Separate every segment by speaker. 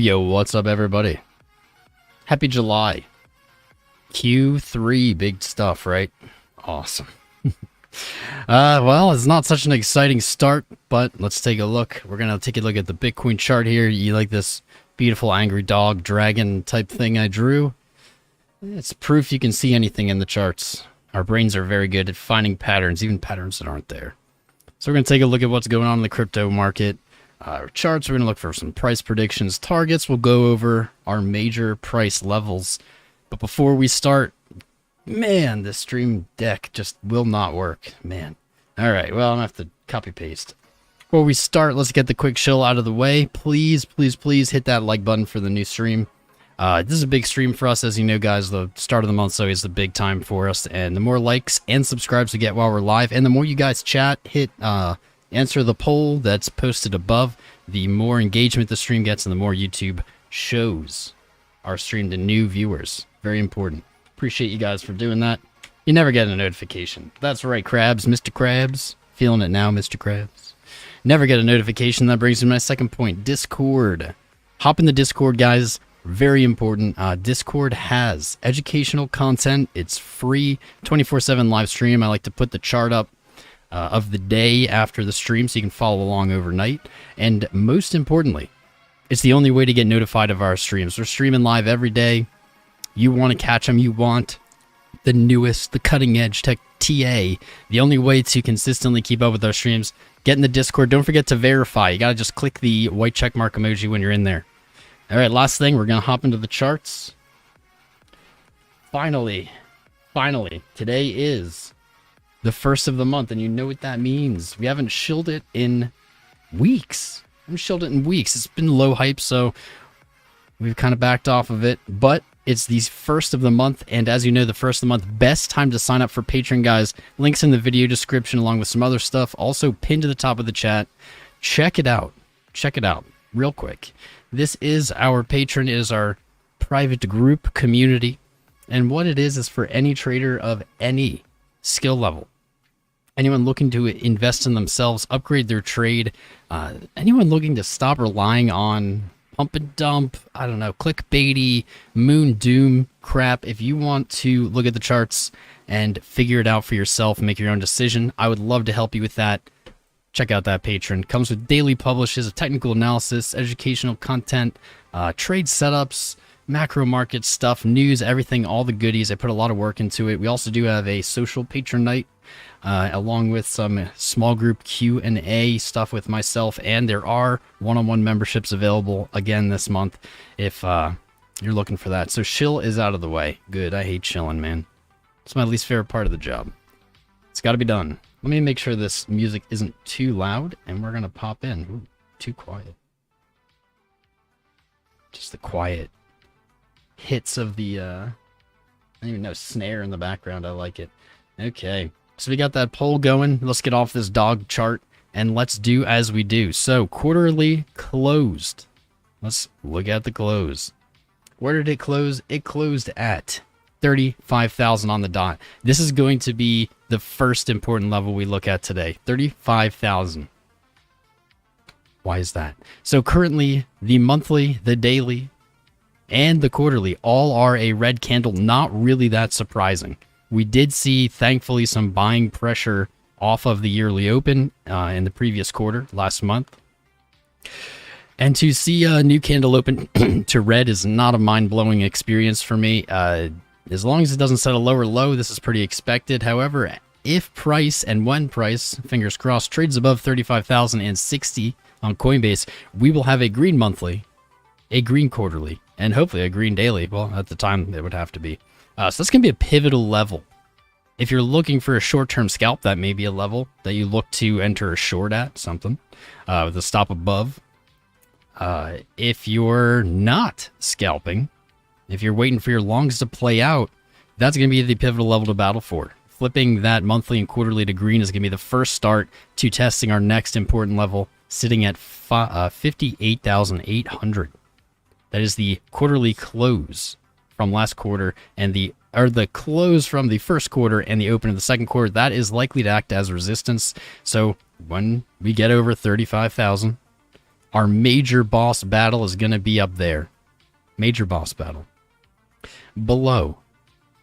Speaker 1: Yo, what's up, everybody? Happy July. Q3, big stuff, right? Awesome. Well, it's not such an exciting start, but let's take a look. We're going to take a look at the Bitcoin chart here. You like this beautiful angry dog dragon type thing I drew? It's proof you can see anything in the charts. Our brains are very good at finding patterns, even patterns that aren't there. So we're going to take a look at what's going on in the crypto market. Our charts, we're going to look for some price predictions, targets. We'll go over our major price levels. But before we start, man, this stream deck just will not work, man. All right, well, I'm going to have to copy paste. Before we start, let's get the quick shill out of the way. Please hit that like button for the new stream. This is a big stream for us, as you know, guys. The start of the month is always the big time for us. And the more likes and subscribes we get while we're live, and the more you guys chat, hit answer the poll that's posted above, the more engagement the stream gets and the more YouTube shows our stream to new viewers. Very important. Appreciate you guys for doing that. You never get a notification. That's right, Krabs. Mr. Krabs. Feeling it now, Mr. Krabs. Never get a notification. That brings me to my second point. Discord. Hop in the Discord, guys. Very important. Discord has educational content. It's free, 24/7 live stream. I like to put the chart up of the day after the stream so you can follow along overnight. And most importantly, it's the only way to get notified of our streams. We're streaming live every day. You want to catch them. You want the newest, the cutting edge tech TA. The only way to consistently keep up with our streams, get in the Discord. Don't forget to verify. You got to just click the white check mark emoji when you're in there. All right, last thing, we're going to hop into the charts. Finally, today is the first of the month, and you know what that means. We haven't shilled it in weeks. It's been low hype, so we've kind of backed off of it, but it's the first of the month, and as you know, the first of the month, best time to sign up for Patreon, guys. Links in the video description along with some other stuff, also pinned to the top of the chat. Check it out real quick. This is our Patreon. It is our private group community, and what it is for any trader of any skill level. Anyone looking to invest in themselves, upgrade their trade, anyone looking to stop relying on pump and dump, I don't know, clickbaity, moon doom crap. If you want to look at the charts and figure it out for yourself, make your own decision, I would love to help you with that. Check out that Patreon. Comes with daily publishes, a technical analysis, educational content, trade setups, macro market stuff, news, everything, all the goodies. I put a lot of work into it. We also do have a social patron night, along with some small group Q&A stuff with myself, and there are one-on-one memberships available again this month if you're looking for that. So shill is out of the way. Good. I hate chilling, man. It's my least favorite part of the job. It's got to be done. Let me make sure this music isn't too loud, and we're going to pop in. Ooh, too quiet. Just the quiet hits of the, I don't even know, snare in the background. I like it. Okay, so we got that poll going. Let's get off this dog chart, and let's do as we do. So, quarterly closed. Let's look at the close. Where did it close? It closed at 35,000 on the dot. This is going to be the first important level we look at today. 35,000. Why is that? So currently, the monthly, the daily, and the quarterly all are a red candle. Not really that surprising. We did see, thankfully, some buying pressure off of the yearly open in the previous quarter, last month. And to see a new candle open to red is not a mind-blowing experience for me. As long as it doesn't set a lower low, this is pretty expected. However, if price and when price, fingers crossed, trades above 35,060 on Coinbase, we will have a green monthly, a green quarterly, and hopefully a green daily. Well, at the time, it would have to be. So that's going to be a pivotal level. If you're looking for a short-term scalp, that may be a level that you look to enter a short at, something, with a stop above. If you're not scalping, if you're waiting for your longs to play out, that's going to be the pivotal level to battle for. flipping that monthly and quarterly to green is going to be the first start to testing our next important level, sitting at 58,800. That is the quarterly close from last quarter and the close from the first quarter and the open of the second quarter. That is likely to act as resistance. So when we get over 35,000, our major boss battle is going to be up there. Major boss battle. Below,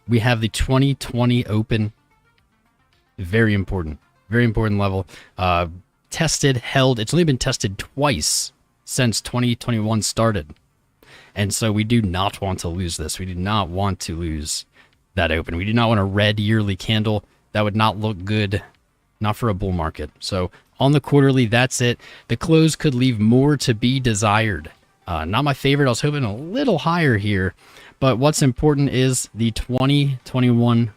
Speaker 1: we have the 2020 open. Very important level. Tested, held. It's only been tested twice since 2021 started. And so we do not want to lose this. We do not want to lose that open. We do not want a red yearly candle. That would not look good, not for a bull market. So on the quarterly, that's it. The close could leave more to be desired. Not my favorite. I was hoping a little higher here. But what's important is the 2021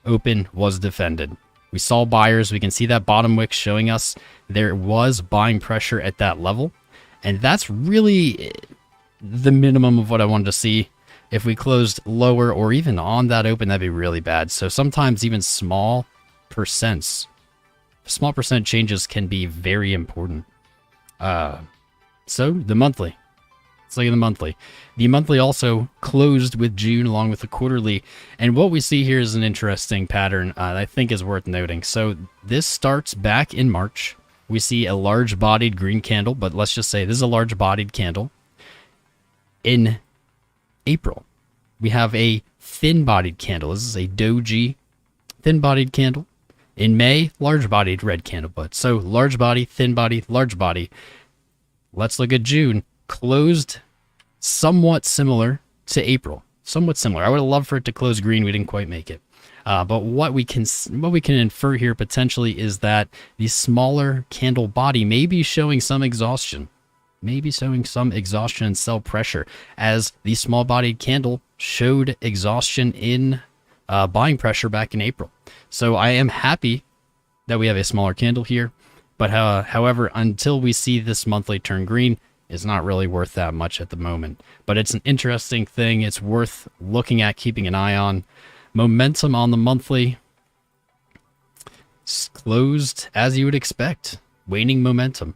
Speaker 1: open was defended. We saw buyers. We can see that bottom wick showing us there was buying pressure at that level. And that's really the minimum of what I wanted to see. If we closed lower or even on that open, that'd be really bad. So sometimes even small percent changes can be very important. So the monthly. Let's look at the monthly. The monthly also closed with June along with the quarterly. And what we see here is an interesting pattern that I think is worth noting. So this starts back in March. We see a large-bodied green candle, but let's just say this is a large-bodied candle. In April, we have a thin-bodied candle. This is a doji thin-bodied candle. In May, large-bodied red candle. But so large body, thin body, large body. Let's look at June. Closed somewhat similar to April. Somewhat similar. I would have loved for it to close green. We didn't quite make it. But what we can infer here potentially is that the smaller candle body may be showing some exhaustion. Maybe showing some exhaustion and sell pressure, as the small-bodied candle showed exhaustion in buying pressure back in April. So I am happy that we have a smaller candle here, but however, until we see this monthly turn green, it's not really worth that much at the moment. But it's an interesting thing. It's worth looking at, keeping an eye on. Momentum on the monthly closed as you would expect. Waning momentum.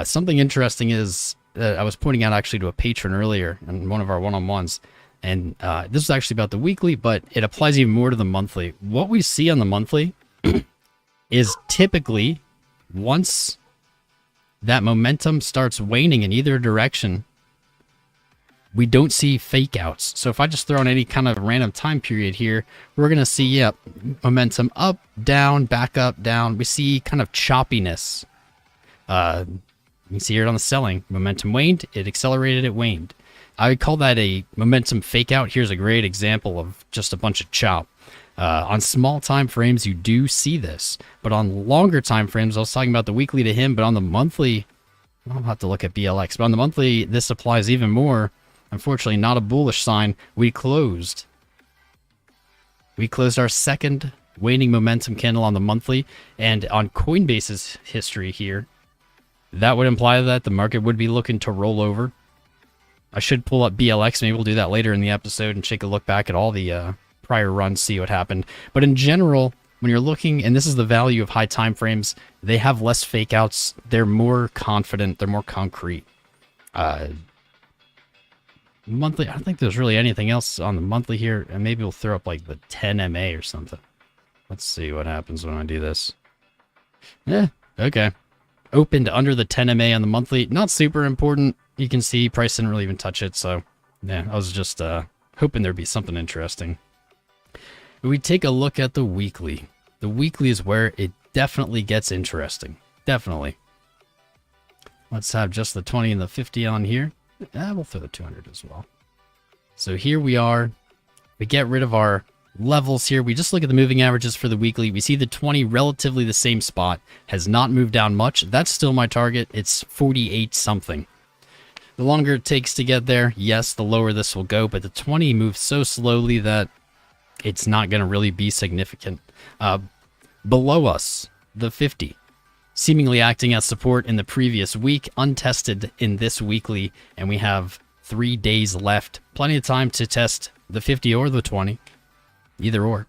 Speaker 1: Something interesting is that I was pointing out actually to a patron earlier in one of our one-on-ones, and this is actually about the weekly, but it applies even more to the monthly. What we see on the monthly is typically once that momentum starts waning in either direction, we don't see fake outs. So if I just throw in any kind of random time period here, we're going to see, yep, momentum up, down, back up, down. We see kind of choppiness. You can see it on the selling. Momentum waned, it accelerated, it waned. I would call that a momentum fake out. Here's a great example of just a bunch of chop. On small time frames, you do see this, but on longer time frames, I was talking about the weekly to him, but on the monthly, I'll have to look at BLX, but on the monthly, this applies even more. Unfortunately, not a bullish sign. We closed our second waning momentum candle on the monthly, and on Coinbase's history here, that would imply that the market would be looking to roll over. I should pull up BLX. Maybe we'll do that later in the episode and take a look back at all the prior runs, see what happened. But in general, when you're looking, and this is the value of high time frames, they have less fake outs. They're more confident. They're more concrete. Monthly, I don't think there's really anything else on the monthly here. And maybe we'll throw up like the 10 MA or something. Let's see what happens when I do this. Yeah, okay. Opened under the 10 MA on the monthly. Not super important. You can see price didn't really even touch it. So, yeah, I was just hoping there'd be something interesting. We take a look at the weekly. The weekly is where it definitely gets interesting. Definitely. Let's have just the 20 and the 50 on here. We'll throw the 200 as well. So here we are. We get rid of our levels here. We just look at the moving averages for the weekly. We see the 20 relatively the same spot. Has not moved down much. That's still my target. It's 48 something. The longer it takes to get there, yes, the lower this will go. But the 20 moves so slowly that it's not going to really be significant. Below us, the 50. Seemingly acting as support in the previous week, untested in this weekly, and we have 3 days left. Plenty of time to test the 50 or the 20, either or.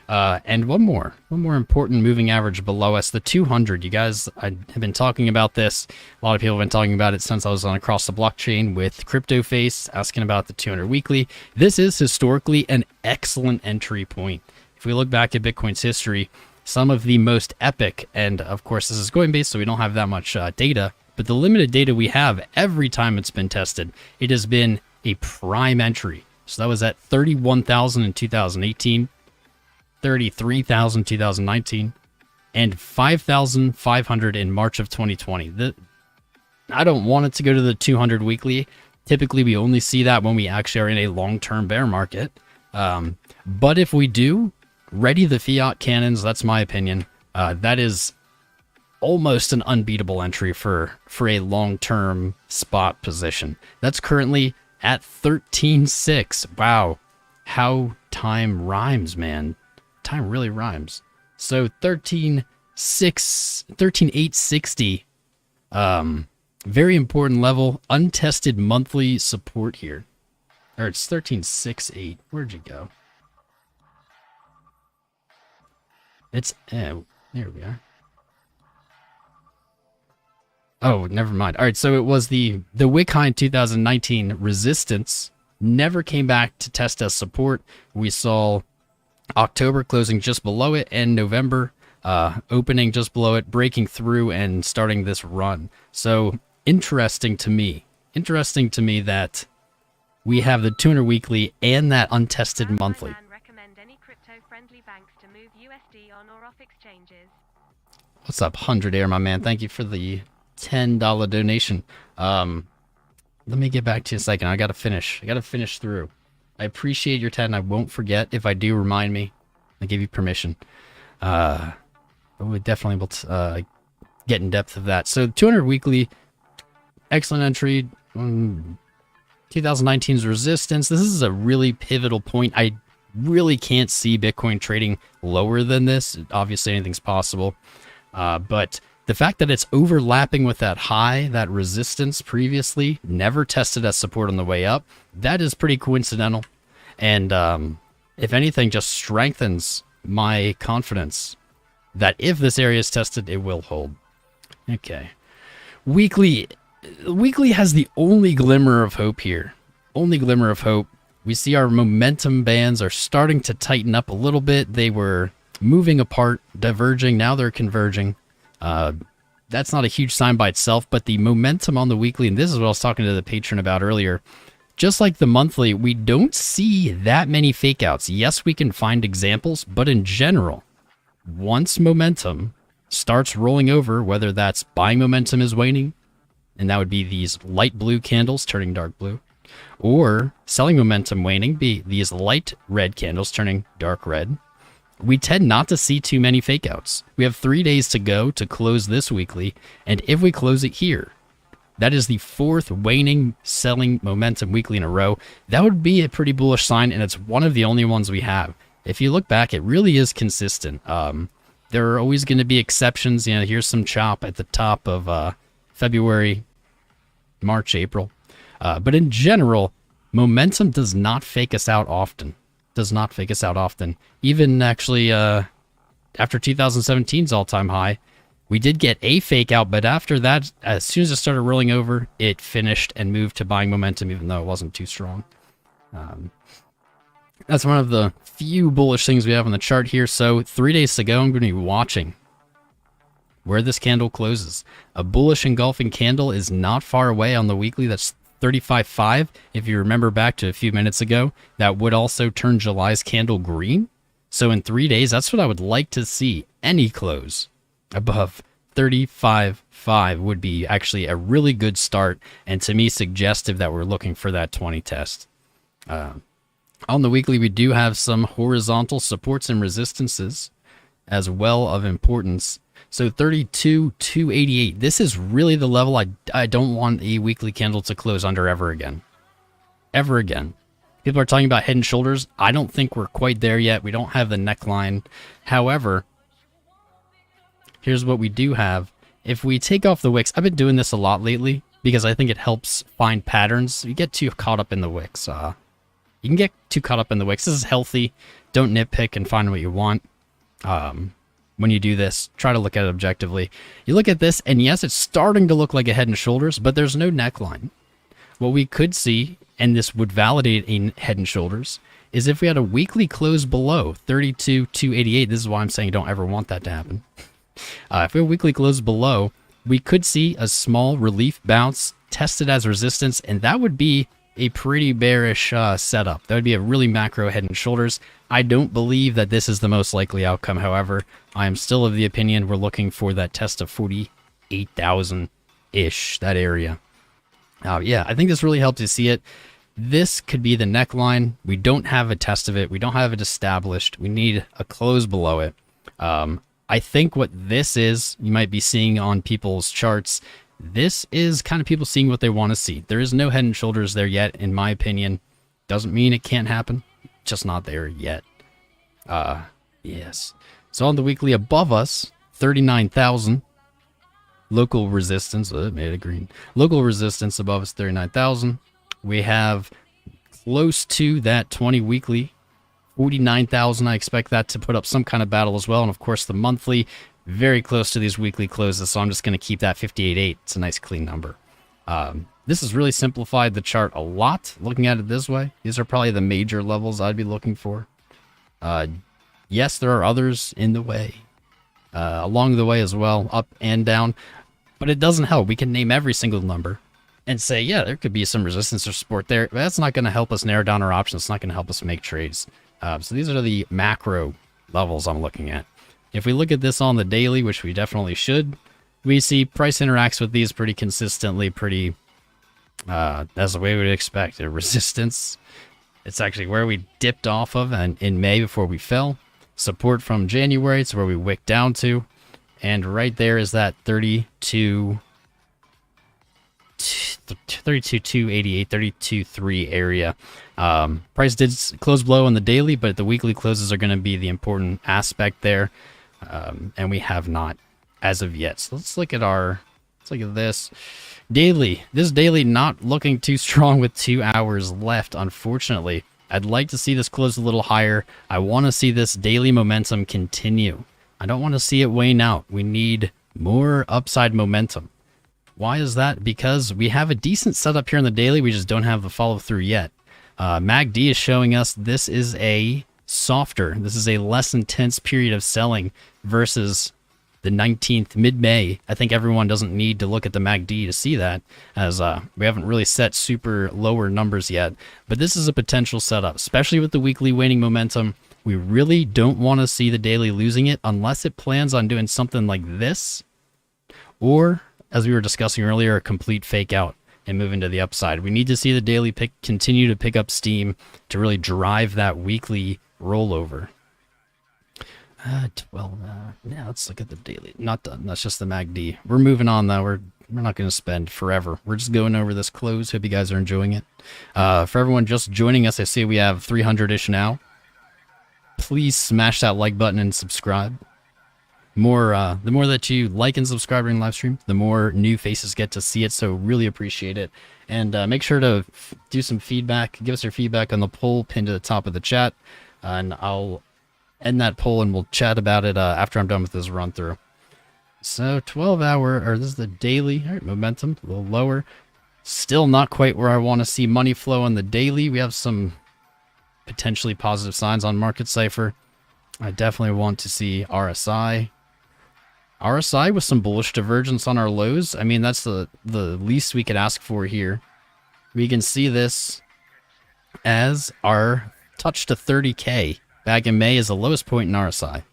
Speaker 1: And one more important moving average below us, the 200. You guys, I have been talking about this. A lot of people have been talking about it since I was on Across the Blockchain with Crypto Face, asking about the 200 weekly. This is historically an excellent entry point. If we look back at Bitcoin's history, some of the most epic, and of course this is Coinbase, so we don't have that much data, but the limited data we have, every time it's been tested, it has been a prime entry. So that was at 31,000 in 2018. 33,000 2019, and 5,500 in March of 2020. I don't want it to go to the 200 weekly. Typically, we only see that when we actually are in a long-term bear market. But if we do, ready the fiat cannons. That's my opinion. That is almost an unbeatable entry for a long-term spot position. That's currently at 13.6. Wow, how time rhymes, man. Time really rhymes. So 13.860, very important level, untested monthly support here. Or it's 13.68. Where'd you go? It's there we are. Oh, never mind. All right, so it was the wick high in 2019 resistance, never came back to test as support. We saw October closing just below it, and November opening just below it, breaking through and starting this run. So interesting to me that we have the 200 weekly and that untested monthly. What's up, 100 Air, my man? Thank you for the $10 donation. Let me get back to you in a second. I gotta finish through. I appreciate your 10. I won't forget. If I do, remind me. I give you permission. We definitely will get in depth of that. So 200 weekly, excellent entry. 2019's resistance. This is a really pivotal point. I really can't see Bitcoin trading lower than this. Obviously, anything's possible. But the fact that it's overlapping with that high, that resistance previously, never tested as support on the way up, that is pretty coincidental. And if anything, just strengthens my confidence that if this area is tested, it will hold. Okay. Weekly has the only glimmer of hope here. Only glimmer of hope. We see our momentum bands are starting to tighten up a little bit. They were moving apart, diverging. Now they're converging. That's not a huge sign by itself, but the momentum on the weekly, and this is what I was talking to the patron about earlier, just like the monthly, we don't see that many fake outs. Yes, we can find examples, but in general, once momentum starts rolling over, whether that's buying momentum is waning, and that would be these light blue candles turning dark blue, or selling momentum waning, be these light red candles turning dark red, we tend not to see too many fake outs. We have 3 days to go to close this weekly, and if we close it here, that is the fourth waning selling momentum weekly in a row. That would be a pretty bullish sign, and it's one of the only ones we have. If you look back, it really is consistent. There are always going to be exceptions. You know, here's some chop at the top of February, March, April. But in general, momentum does not fake us out often. Even actually after 2017's all-time high, we did get a fake out, but after that, as soon as it started rolling over, it finished and moved to buying momentum, even though it wasn't too strong. That's one of the few bullish things we have on the chart here. So 3 days to go, I'm going to be watching where this candle closes. A bullish engulfing candle is not far away on the weekly. That's 35.5. If you remember back to a few minutes ago, that would also turn July's candle green. So in 3 days, that's what I would like to see. Any close above 35.5 would be actually a really good start, and to me suggestive that we're looking for that 20 test. On the weekly, we do have some horizontal supports and resistances as well of importance. So 32,288. This is really the level I don't want a weekly candle to close under ever again. Ever again. People are talking about head and shoulders. I don't think we're quite there yet. We don't have the neckline. However, here's what we do have. If we take off the wicks, I've been doing this a lot lately because I think it helps find patterns. You get too caught up in the wicks. You can get too caught up in the wicks. This is healthy. don't nitpick and find what you want. When you do this, try to look at it objectively. You look at this, and yes, it's starting to look like a head and shoulders, but there's no neckline. What we could see, and this would validate a head and shoulders, is if we had a weekly close below 32,288. This is why I'm saying you don't ever want that to happen. If we have a weekly close below, we could see a small relief bounce tested as resistance, and that would be a pretty bearish setup. That would be a really macro head and shoulders. I don't believe that this is the most likely outcome. However, I am still of the opinion we're looking for that test of 48,000-ish, that area. Yeah, I think this really helps you see it. This could be the neckline. We don't have a test of it. We don't have it established. We need a close below it. I think what this is, you might be seeing on people's charts, this is kind of people seeing what they want to see. There is no head and shoulders there yet, in my opinion. Doesn't mean it can't happen. Just not there yet. Yes. So on the weekly above us, 39,000. Local resistance. It made it green. Local resistance above us, 39,000. We have close to that 20 weekly, 49,000. I expect that to put up some kind of battle as well. And of course, the monthly, very close to these weekly closes. So I'm just going to keep that 58.8. It's a nice clean number. This has really simplified the chart a lot, looking at it this way. These are probably the major levels I'd be looking for. Yes, there are others in the way, along the way as well, up and down, but it doesn't help. We can name every single number and say, yeah, there could be some resistance or support there, but that's not going to help us narrow down our options. It's not going to help us make trades. So these are the macro levels I'm looking at. If we look at this on the daily, which we definitely should, we see price interacts with these pretty consistently, pretty, that's the way we would expect. A resistance. It's actually where we dipped off of and in May before we fell. Support from January, it's where we wicked down to. And right there is that 32,288, 32,3 area. Price did close below on the daily, but the weekly closes are going to be the important aspect there. And we have not as of yet. So let's look at this daily. This daily not looking too strong with 2 hours left, unfortunately. I'd like to see this close a little higher. I want to see this daily momentum continue. I don't want to see it wane out. We need more upside momentum. Why is that? Because we have a decent setup here on the daily. We just don't have the follow through yet. MACD is showing us this is a softer, this is a less intense period of selling versus the 19th, mid-May. I think everyone doesn't need to look at the MACD to see that, as we haven't really set super lower numbers yet. But this is a potential setup, especially with the weekly waning momentum. We really don't want to see the daily losing it unless it plans on doing something like this, or, as we were discussing earlier, a complete fake out and move into the upside. We need to see the daily continue to pick up steam to really drive that weekly rollover. 12. Yeah, let's look at the daily. Not done. That's just the MACD. We're moving on though. We're not going to spend forever. We're just going over this close. Hope you guys are enjoying it. For everyone just joining us, I see we have 300-ish now. Please smash that like button and subscribe. The more that you like and subscribe during live stream, the more new faces get to see it. So really appreciate it. And make sure to do some feedback. Give us your feedback on the poll pinned to the top of the chat. And I'll end that poll and we'll chat about it after I'm done with this run through. So 12-hour, or this is the daily. All right, momentum, a little lower. Still not quite where I want to see money flow on the daily. We have some potentially positive signs on Market Cipher. I definitely want to see RSI. RSI with some bullish divergence on our lows. I mean, that's the least we could ask for here. We can see this as our touch to 30K back in May is the lowest point in RSI.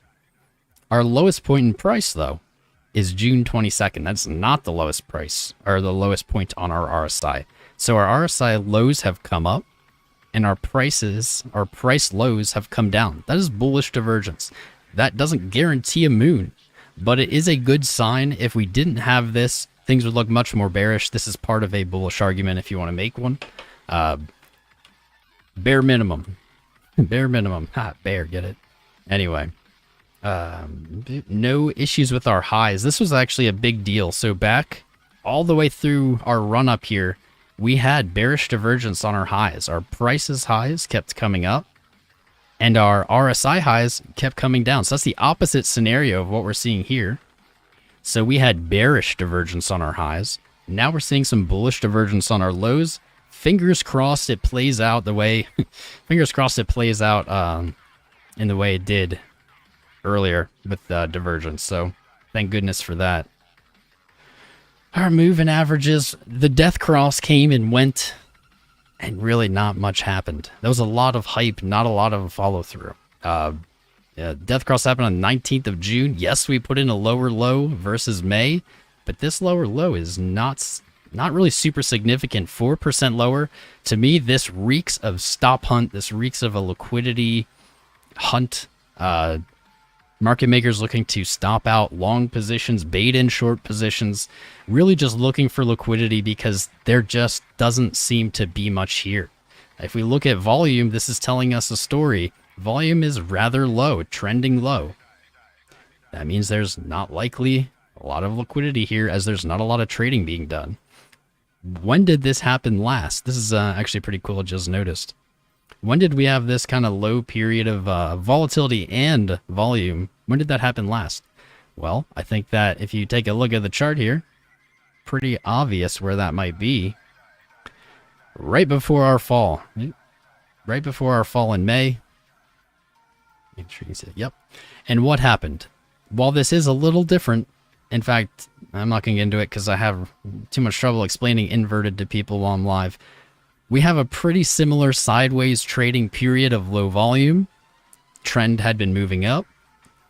Speaker 1: Our lowest point in price, though, is June 22nd. That's not the lowest price, or the lowest point on our RSI. So our RSI lows have come up, and our price lows have come down. That is bullish divergence. That doesn't guarantee a moon, but it is a good sign. If we didn't have this, things would look much more bearish. This is part of a bullish argument if you want to make one. Bare minimum. Bare minimum. Ha, bear, get it? Anyway. No issues with our highs. This was actually a big deal. So back all the way through our run up here, we had bearish divergence on our highs. Our prices highs kept coming up, And our RSI highs kept coming down. So that's the opposite scenario of what we're seeing here. So we had bearish divergence on our highs. Now we're seeing some bullish divergence on our lows. Fingers crossed it plays out the way, fingers crossed it plays out in the way it did earlier with divergence. So thank goodness for that. Our moving averages, the death cross came and went, and really not much happened. There was a lot of hype, not a lot of follow through. Death cross happened on the 19th of June. Yes, we put in a lower low versus May, but this lower low is not really super significant. 4% lower. To me, this reeks of stop hunt. This reeks of a liquidity hunt. Market makers looking to stop out long positions, bait in short positions, really just looking for liquidity because there just doesn't seem to be much here. If we look at volume, this is telling us a story. Volume is rather low, trending low. That means there's not likely a lot of liquidity here, as there's not a lot of trading being done. When did this happen last? This is actually pretty cool, just noticed. When did we have this kind of low period of volatility and volume? When did that happen last? Well, I think that if you take a look at the chart here, pretty obvious where that might be. Right before our fall. Right before our fall in May. Make sure you see it. Yep. And what happened? While this is a little different, in fact, I'm not going to get into it because I have too much trouble explaining inverted to people while I'm live. We have a pretty similar sideways trading period of low volume. Trend had been moving up.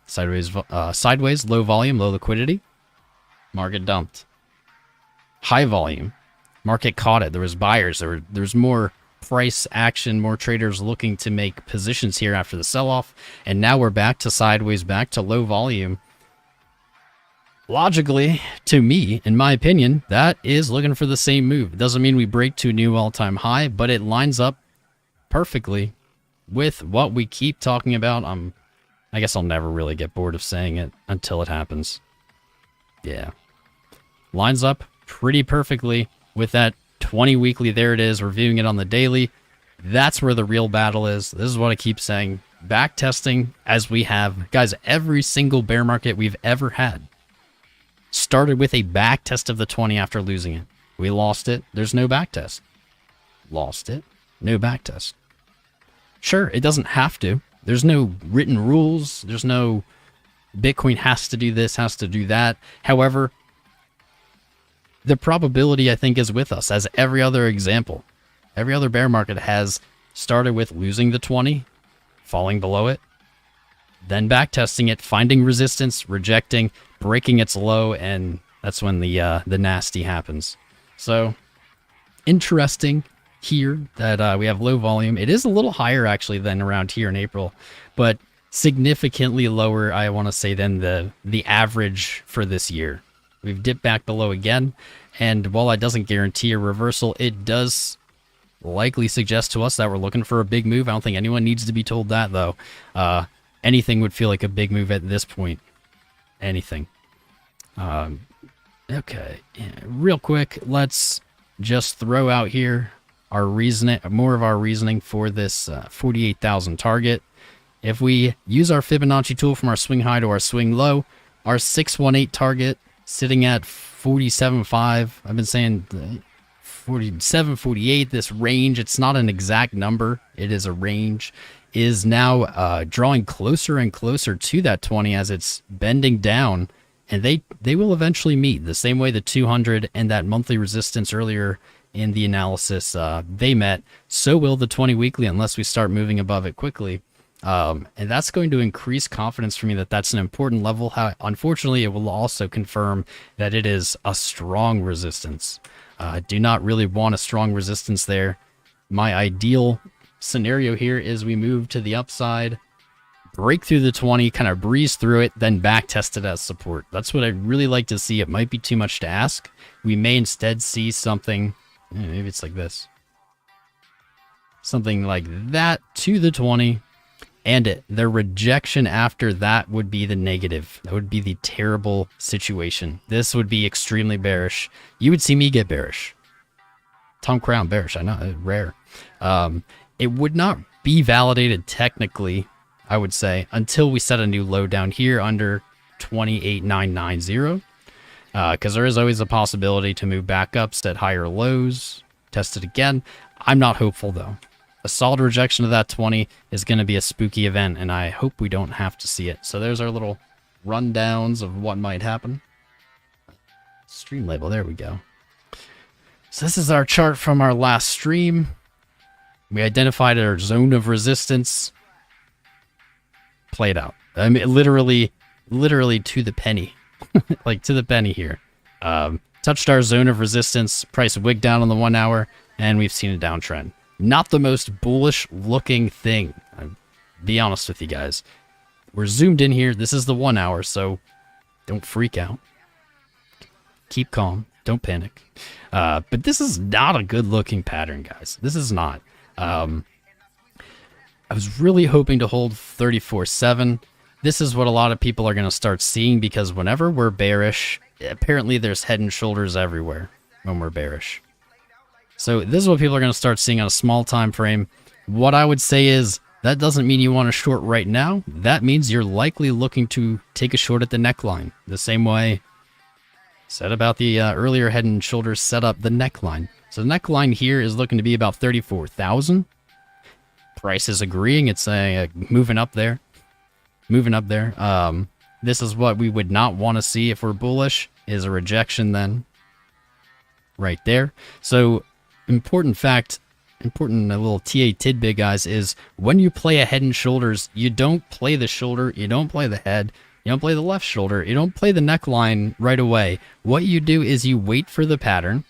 Speaker 1: Sideways, low volume, low liquidity. Market dumped. High volume. Market caught it. There was buyers. There's more price action, more traders looking to make positions here after the sell-off. And now we're back to sideways, back to low volume. Logically, to me, in my opinion, that is looking for the same move. It doesn't mean we break to a new all-time high, but it lines up perfectly with what we keep talking about. I guess I'll never really get bored of saying it until it happens. Yeah. Lines up pretty perfectly with that 20 weekly. There it is, reviewing it on the daily. That's where the real battle is. This is what I keep saying. Back testing as we have. Guys, every single bear market we've ever had started with a back test of the 20 after losing it. We lost it. There's no back test. Lost it. No back test. Sure, it doesn't have to. There's no written rules. There's no Bitcoin has to do this, has to do that. However, the probability, I think, is with us, as every other example. Every other bear market has started with losing the 20, falling below it, then back testing it, finding resistance, rejecting, breaking its low, and that's when the nasty happens. So, interesting here that we have low volume. It is a little higher, actually, than around here in April, but significantly lower, I want to say, than the average for this year. We've dipped back below again, and while that doesn't guarantee a reversal, it does likely suggest to us that we're looking for a big move. I don't think anyone needs to be told that, though. Anything would feel like a big move at this point. Anything. Okay, real quick, let's just throw out here our reasoning, more of our reasoning for this 48,000 target. If we use our Fibonacci tool from our swing high to our swing low, our 618 target sitting at 47.5. I've been saying 47, 48, this range, it's not an exact number, it is a range, is now drawing closer and closer to that 20 as it's bending down, and they will eventually meet the same way the 200 and that monthly resistance earlier in the analysis they met. So will the 20 weekly unless we start moving above it quickly. And that's going to increase confidence for me that that's an important level. Unfortunately, it will also confirm that it is a strong resistance. I do not really want a strong resistance there. My ideal scenario here is we move to the upside, break through the 20, kind of breeze through it, then back test it as support. That's what I'd really like to see. It might be too much to ask. We may instead see something, maybe it's like this. Something like that to the 20. And the rejection after that would be the negative. That would be the terrible situation. This would be extremely bearish. You would see me get bearish. Tom Crown bearish, I know, rare. It would not be validated technically, I would say, until we set a new low down here under 28990. Because there is always a possibility to move back up, set higher lows, test it again. I'm not hopeful, though. A solid rejection of that 20 is going to be a spooky event, and I hope we don't have to see it. So there's our little rundowns of what might happen. Stream label, there we go. So this is our chart from our last stream. We identified our zone of resistance. Played out. I mean, literally to the penny. Like, to the penny here. Touched our zone of resistance. Price wigged down on the 1 hour, and we've seen a downtrend. Not the most bullish looking thing. I'll be honest with you guys. We're zoomed in here. This is the 1 hour, so don't freak out. Keep calm. Don't panic. But this is not a good looking pattern, guys. This is not. I was really hoping to hold 34.7. This is what a lot of people are going to start seeing, because whenever we're bearish, apparently there's head and shoulders everywhere when we're bearish. So this is what people are going to start seeing on a small time frame. What I would say is, that doesn't mean you want to short right now. That means you're likely looking to take a short at the neckline. The same way said about the earlier head and shoulders setup, the neckline. So the neckline here is looking to be about 34,000. Price is agreeing. It's moving up there. Moving up there. This is what we would not want to see if we're bullish, is a rejection then. Right there. So important fact, important little TA tidbit, guys, is when you play a head and shoulders, you don't play the shoulder, you don't play the head, you don't play the left shoulder, you don't play the neckline right away. What you do is you wait for the pattern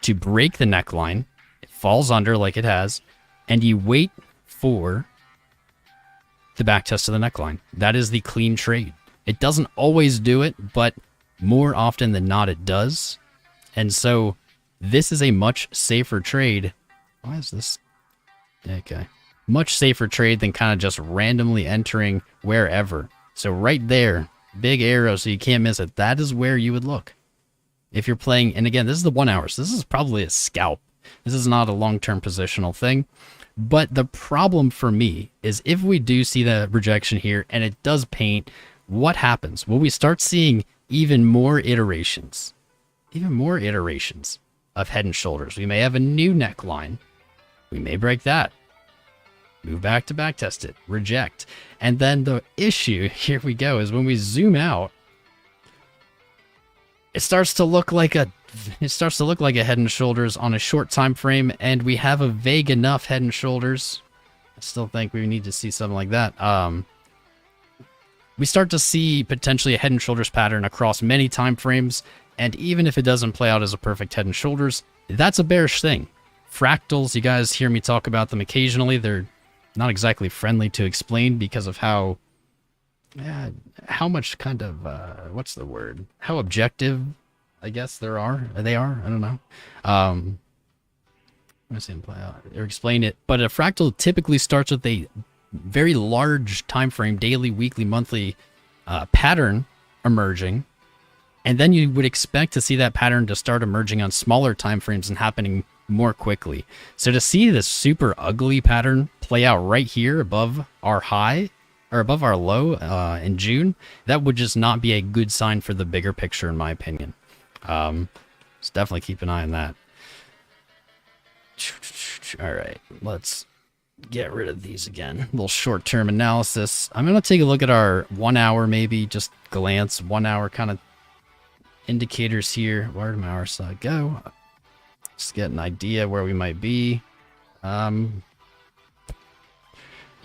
Speaker 1: to break the neckline. It falls under like it has, and you wait for the back test of the neckline. That is the clean trade. It doesn't always do it, but more often than not it does. And so this is a much safer trade. Why is this? Okay. Much safer trade than kind of just randomly entering wherever. So right there, big arrow so you can't miss it. That is where you would look. If you're playing, and again, this is the 1 hour, so this is probably a scalp. This is not a long-term positional thing. But the problem for me is if we do see the rejection here and it does paint, what happens? Well, we start seeing even more iterations of head and shoulders. We may have a new neckline. We may break that. Move back to back test it. Reject. And then the issue, here we go, is when we zoom out, it starts to look like a head and shoulders on a short time frame, and we have a vague enough head and shoulders. I still think we need to see something like that. We start to see potentially a head and shoulders pattern across many time frames, and even if it doesn't play out as a perfect head and shoulders, that's a bearish thing. Fractals, you guys hear me talk about them occasionally. They're not exactly friendly to explain because of how much kind of, what's the word? How objective, I guess, they are. I don't know. I'm going to see them play out or explain it. But a fractal typically starts with a very large time frame, daily, weekly, monthly pattern emerging. And then you would expect to see that pattern to start emerging on smaller time frames and happening more quickly. So to see this super ugly pattern play out right here above our high, or above our low in June, that would just not be a good sign for the bigger picture, in my opinion. So definitely keep an eye on that. All right, let's get rid of these again. A little short-term analysis. I'm going to take a look at our 1 hour, maybe just glance 1 hour kind of indicators here. Where did my RSI go? Just get an idea where we might be. You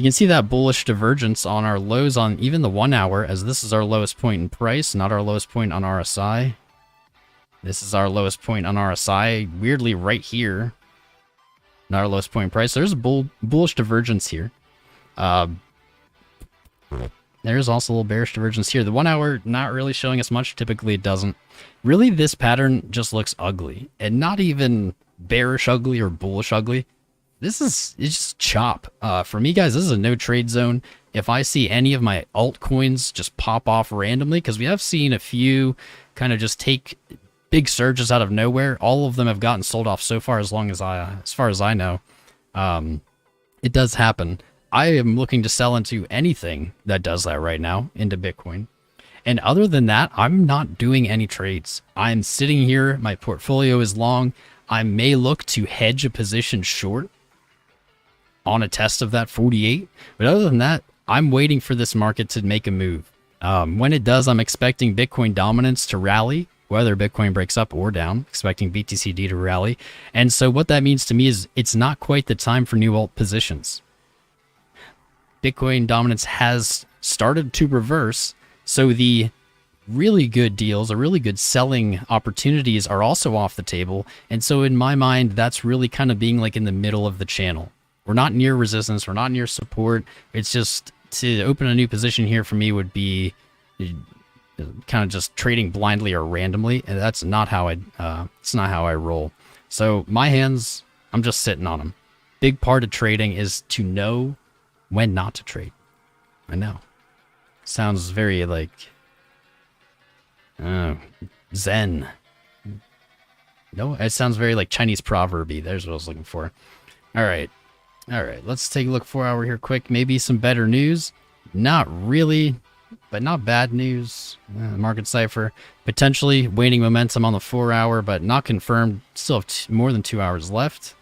Speaker 1: can see that bullish divergence on our lows on even the 1 hour, as this is our lowest point in price, not our lowest point on RSI. This is our lowest point on RSI, weirdly right here. Not our lowest point in price. There's a bullish divergence here. There's also a little bearish divergence here. The 1 hour not really showing us much. Typically it doesn't. Really, this pattern just looks ugly. And not even bearish ugly or bullish ugly. It's just chop. For me, guys, this is a no trade zone. If I see any of my altcoins just pop off randomly, because we have seen a few kind of just take big surges out of nowhere. All of them have gotten sold off so far, as far as I know. If it does happen. I am looking to sell into anything that does that right now, into Bitcoin. And other than that, I'm not doing any trades. I'm sitting here, my portfolio is long. I may look to hedge a position short on a test of that 48. But other than that, I'm waiting for this market to make a move. When it does, I'm expecting Bitcoin dominance to rally, whether Bitcoin breaks up or down, expecting BTCD to rally. And so what that means to me is it's not quite the time for new alt positions. Bitcoin dominance has started to reverse, so the really good deals or really good selling opportunities are also off the table. And so in my mind, that's really kind of being like in the middle of the channel. We're not near resistance. We're not near support. It's just to open a new position here for me would be kind of just trading blindly or randomly. And that's not how it's not how I roll. So my hands, I'm just sitting on them. Big part of trading is to know when not to trade. I know. Sounds very like Zen. No, it sounds very like Chinese proverby. There's what I was looking for. All right. Let's take a look 4 hour here quick. Maybe some better news. Not really, but not bad news. Market cipher. Potentially waning momentum on the 4 hour, but not confirmed. Still have more than 2 hours left.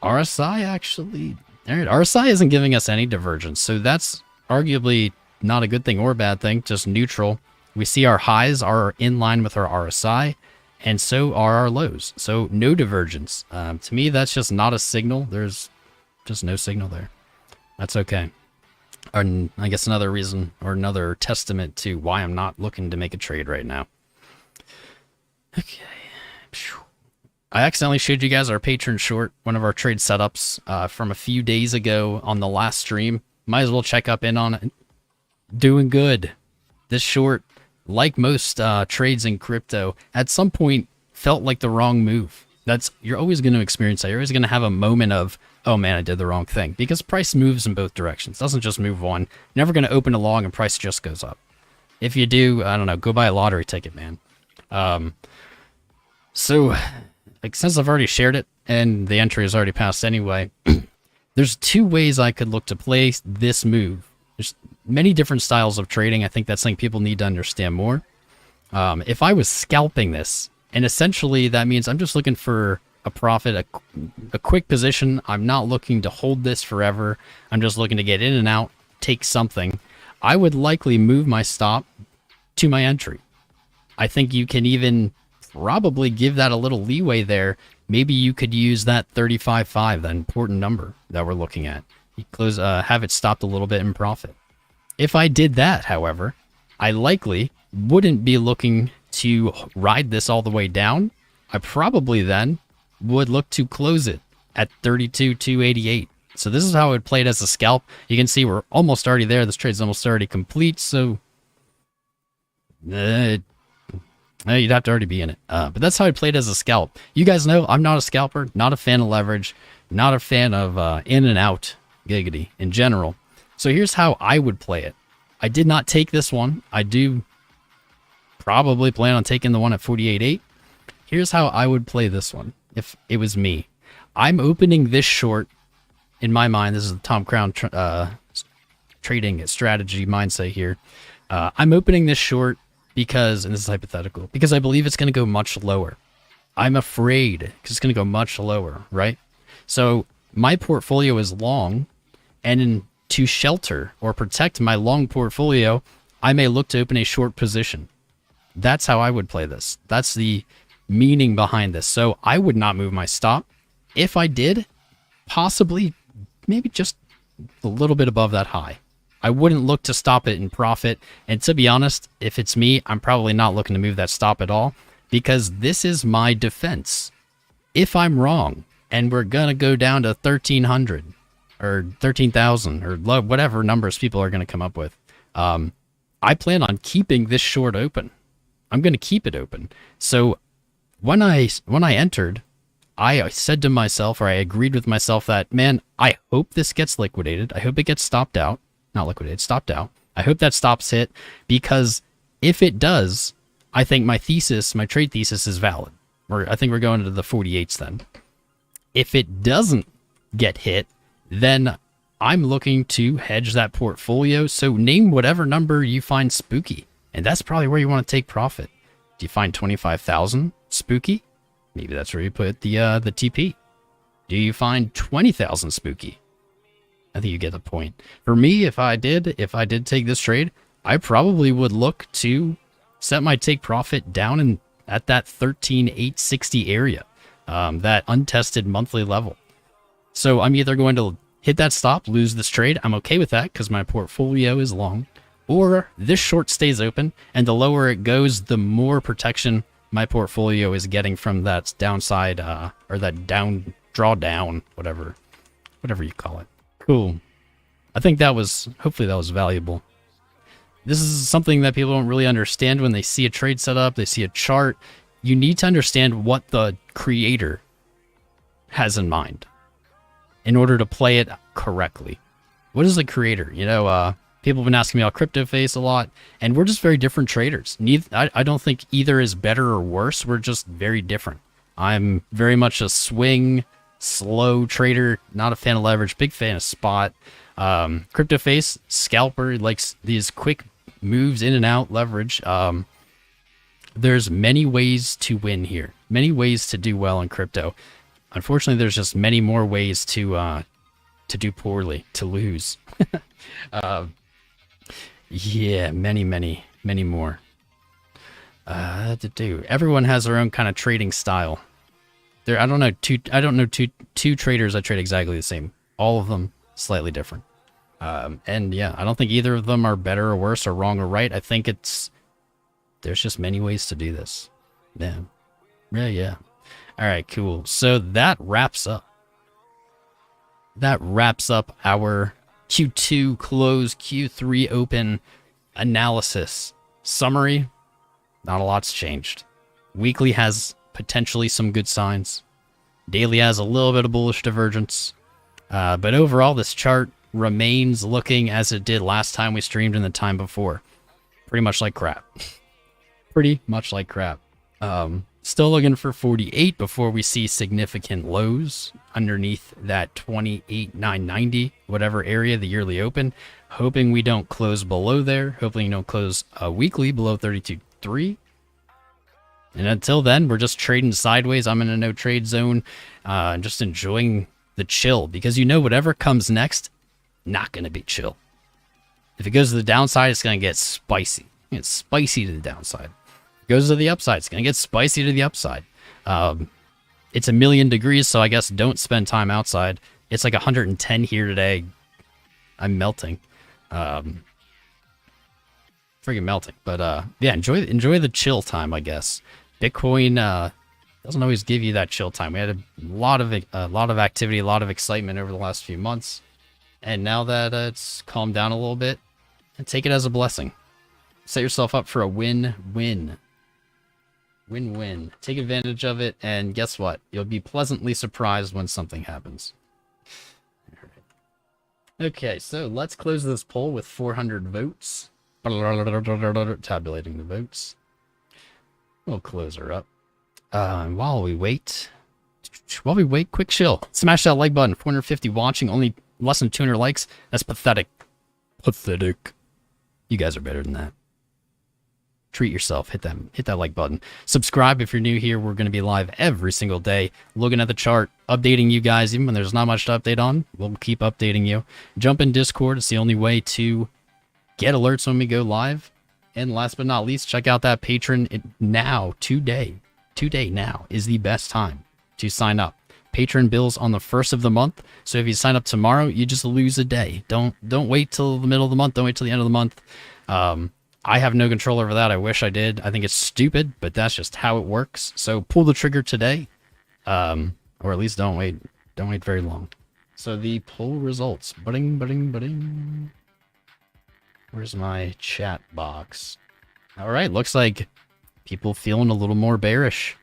Speaker 1: RSI actually. All right. RSI isn't giving us any divergence. So that's arguably not a good thing or a bad thing, just neutral. We see our highs are in line with our RSI, and so are our lows. So no divergence. To me, that's just not a signal. There's just no signal there. That's okay. And I guess another reason or another testament to why I'm not looking to make a trade right now. Okay. I accidentally showed you guys our patron short, one of our trade setups from a few days ago on the last stream. Might as well check up in on it. Doing good. This short, like most trades in crypto, at some point felt like the wrong move. You're always going to experience that. You're always going to have a moment of, oh man, I did the wrong thing. Because price moves in both directions. It doesn't just move one. You're never going to open a long and price just goes up. If you do, I don't know, go buy a lottery ticket, man. So, like, since I've already shared it and the entry has already passed anyway, there's two ways I could look to play this move. There's many different styles of trading. I think that's something people need to understand more. If I was scalping this, and essentially that means I'm just looking for a profit, a quick position. I'm not looking to hold this forever. I'm just looking to get in and out, take something. I would likely move my stop to my entry. I think you can even probably give that a little leeway there. Maybe you could use that 35.5, that important number that we're looking at. You close, have it stopped a little bit in profit. If I did that, however, I likely wouldn't be looking to ride this all the way down. I probably then would look to close it at 32,288. So this is how I would play it as a scalp. You can see we're almost already there. This trade's almost already complete. So you'd have to already be in it. But that's how I played as a scalp. You guys know I'm not a scalper, not a fan of leverage, not a fan of in and out giggity in general. So here's how I would play it. I did not take this one. I do probably plan on taking the one at 48.8. Here's how I would play this one if it was me. I'm opening this short. In my mind, this is the Tom Crown trading strategy mindset here. I'm opening this short because, and this is hypothetical, because I believe it's going to go much lower. I'm afraid because it's going to go much lower, right? So my portfolio is long, and to shelter or protect my long portfolio, I may look to open a short position. That's how I would play this. That's the meaning behind this. So I would not move my stop. If I did, possibly maybe just a little bit above that high. I wouldn't look to stop it in profit. And to be honest, if it's me, I'm probably not looking to move that stop at all, because this is my defense. If I'm wrong and we're going to go down to 1,300 or 13,000 or whatever numbers people are going to come up with, I plan on keeping this short open. I'm going to keep it open. So when I entered, I said to myself, or I agreed with myself that, man, I hope this gets liquidated. I hope it gets stopped out. Not liquidated, stopped out. I hope that stops hit, because if it does, I think my thesis, my trade thesis is valid. I think we're going to the 48s then. If it doesn't get hit then I'm looking to hedge that portfolio. So name whatever number you find spooky, and that's probably where you want to take profit. Do you find 25,000 spooky? Maybe that's where you put the TP. Do you find 20,000 spooky? I think you get the point. For me, if I did take this trade, I probably would look to set my take profit down at that 13,860 area, that untested monthly level. So I'm either going to hit that stop, lose this trade. I'm okay with that because my portfolio is long, or this short stays open, and the lower it goes, the more protection my portfolio is getting from that downside, or that drawdown, whatever you call it. Cool. I think hopefully that was valuable. This is something that people don't really understand when they see a trade setup, they see a chart. You need to understand what the creator has in mind in order to play it correctly. What is the creator? People have been asking me about CryptoFace a lot, and we're just very different traders. I don't think either is better or worse. We're just very different. I'm very much a swing, slow trader, not a fan of leverage, big fan of spot. CryptoFace, scalper, likes these quick moves in and out, leverage. There's many ways to win here, many ways to do well in crypto. Unfortunately, there's just many more ways to do poorly, to lose. Yeah, many more. Everyone has their own kind of trading style. I don't know two traders that trade exactly the same. All of them slightly different. And yeah, I don't think either of them are better or worse or wrong or right. I think there's just many ways to do this. Yeah. All right, cool. So that wraps up our Q2 close, Q3 open analysis. Summary, not a lot's changed. Weekly has potentially some good signs. Daily has a little bit of bullish divergence. But overall, this chart remains looking as it did last time we streamed and the time before. Pretty much like crap. Still looking for 48 before we see significant lows underneath that 28,990, whatever area, the yearly open. Hoping we don't close below there. Hoping we don't close weekly below 32.3. And until then, we're just trading sideways. I'm in a no trade zone, just enjoying the chill, because whatever comes next, not going to be chill. If it goes to the downside, it's going to get spicy. It's spicy to the downside. Goes to the upside, it's gonna get spicy to the upside. It's 1,000,000 degrees, so I guess don't spend time outside. It's like 110 here today. I'm melting, freaking melting. But yeah, enjoy the chill time, I guess. Bitcoin doesn't always give you that chill time. We had a lot of activity, a lot of excitement over the last few months, and now that it's calmed down a little bit, and take it as a blessing. Set yourself up for a win-win. Win-win. Take advantage of it, and guess what? You'll be pleasantly surprised when something happens. Okay, so let's close this poll with 400 votes. Tabulating the votes. We'll close her up. While we wait, quick chill. Smash that like button. 450 watching, only less than 200 likes. That's pathetic. Pathetic. You guys are better than that. Treat yourself. Hit that like button. Subscribe if you're new here. We're going to be live every single day, looking at the chart, updating you guys. Even when there's not much to update on, we'll keep updating you. Jump in Discord. It's the only way to get alerts when we go live. And last but not least, check out that Patreon now. Today now is the best time to sign up. Patreon bills on the 1st of the month. So if you sign up tomorrow, you just lose a day. Don't wait till the middle of the month. Don't wait till the end of the month. I have no control over that. I wish I did. I think it's stupid, but that's just how it works. So pull the trigger today, or at least don't wait very long. So the poll results. Budding. Where's my chat box? All right, looks like people feeling a little more bearish.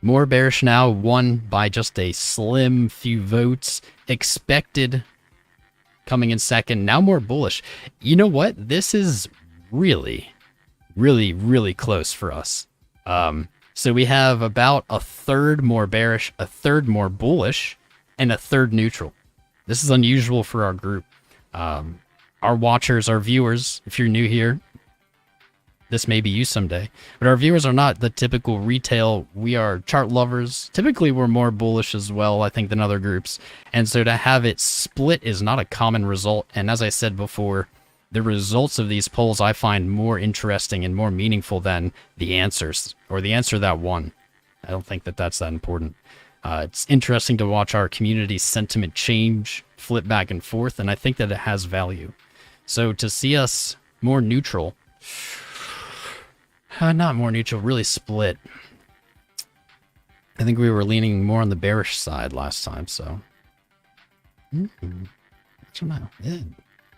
Speaker 1: More bearish now, won by just a slim few votes. Expected coming in second, now more bullish. You know what? This is really close for us. So we have about a third more bearish, a third more bullish, and a third neutral. This is unusual for our group. Our watchers, our viewers, if you're new here, this may be you someday. But our viewers are not the typical retail. We are chart lovers. Typically, we're more bullish as well, I think, than other groups. And so to have it split is not a common result. And as I said before, the results of these polls I find more interesting and more meaningful than the answers, or the answer that won. I don't think that that's that important. It's interesting to watch our community sentiment change, flip back and forth, and I think that it has value. So to see us more neutral, not more neutral, really split. I think we were leaning more on the bearish side last time, so. I don't know. Yeah.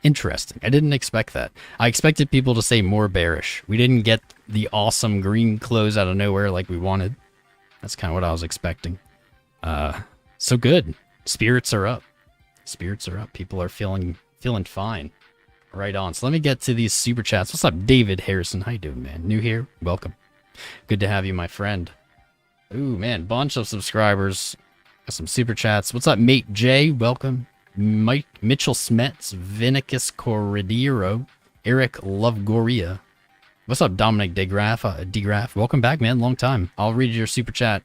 Speaker 1: Interesting. I didn't expect that. I expected people to say more bearish. We didn't get the awesome green close out of nowhere like we wanted. That's kind of what I was expecting. So good. Spirits are up. Spirits are up. People are feeling fine. Right on. So let me get to these super chats. What's up, David Harrison? How you doing, man? New here? Welcome. Good to have you, my friend. Ooh, man. Bunch of subscribers. Got some super chats. What's up, Mate J? Welcome. Mike Mitchell Smets, Vinicus Corridero, Eric Lovegoria. What's up, Dominic DeGraff? Welcome back, man. Long time. I'll read your super chat.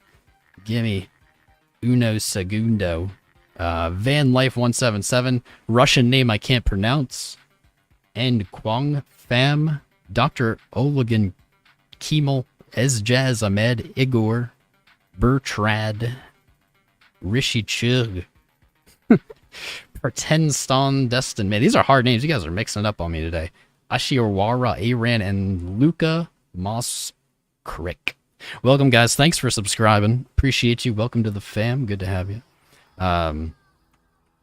Speaker 1: Gimme uno segundo. Van Life 177, Russian name I can't pronounce. And Kwang Pham, Dr. Olegan Kemal, Ezjaz Ahmed, Igor, Bertrad, Rishi Chug. Pretenston Destin. Man, these are hard names. You guys are mixing it up on me today. Ashirawara Aran and Luca Moskrik. Welcome, guys. Thanks for subscribing. Appreciate you. Welcome to the fam. Good to have you.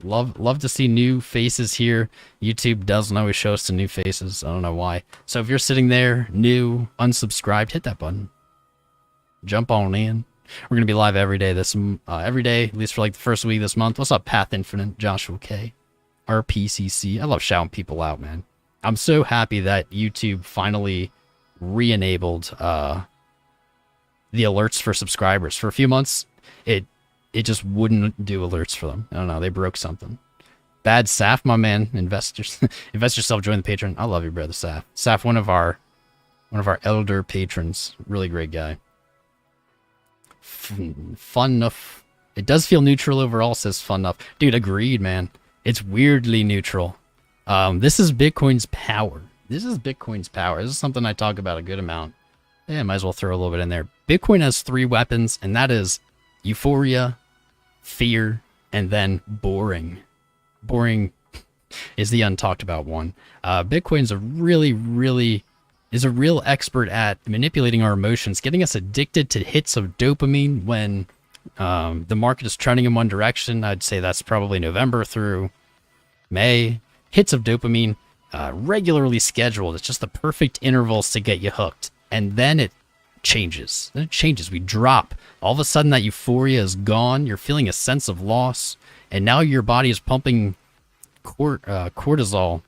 Speaker 1: Love to see new faces here. YouTube doesn't always show us the new faces. I don't know why. So if you're sitting there, new, unsubscribed, hit that button. Jump on in. We're gonna be live every day every day, at least for like the first week this month. What's up, Path Infinite, Joshua K, RPCC? I love shouting people out, man. I'm so happy that YouTube finally re-enabled the alerts for subscribers. For a few months, it just wouldn't do alerts for them. I don't know, they broke something. Bad Saf, my man. Invest yourself, join the Patreon. I love you, brother Saf. Saf, one of our elder patrons. Really great guy. Fun enough. It does feel neutral overall, says Fun enough. Dude, agreed, man. It's weirdly neutral. This is Bitcoin's power. This is something I talk about a good amount. Yeah, might as well throw a little bit in there. Bitcoin has 3 weapons, and that is euphoria, fear, and then boring. Boring is the untalked about one. Bitcoin's a real expert at manipulating our emotions, getting us addicted to hits of dopamine when the market is trending in one direction. I'd say that's probably November through May. Hits of dopamine, regularly scheduled. It's just the perfect intervals to get you hooked. And then it changes. We drop. All of a sudden that euphoria is gone. You're feeling a sense of loss. And now your body is pumping cortisol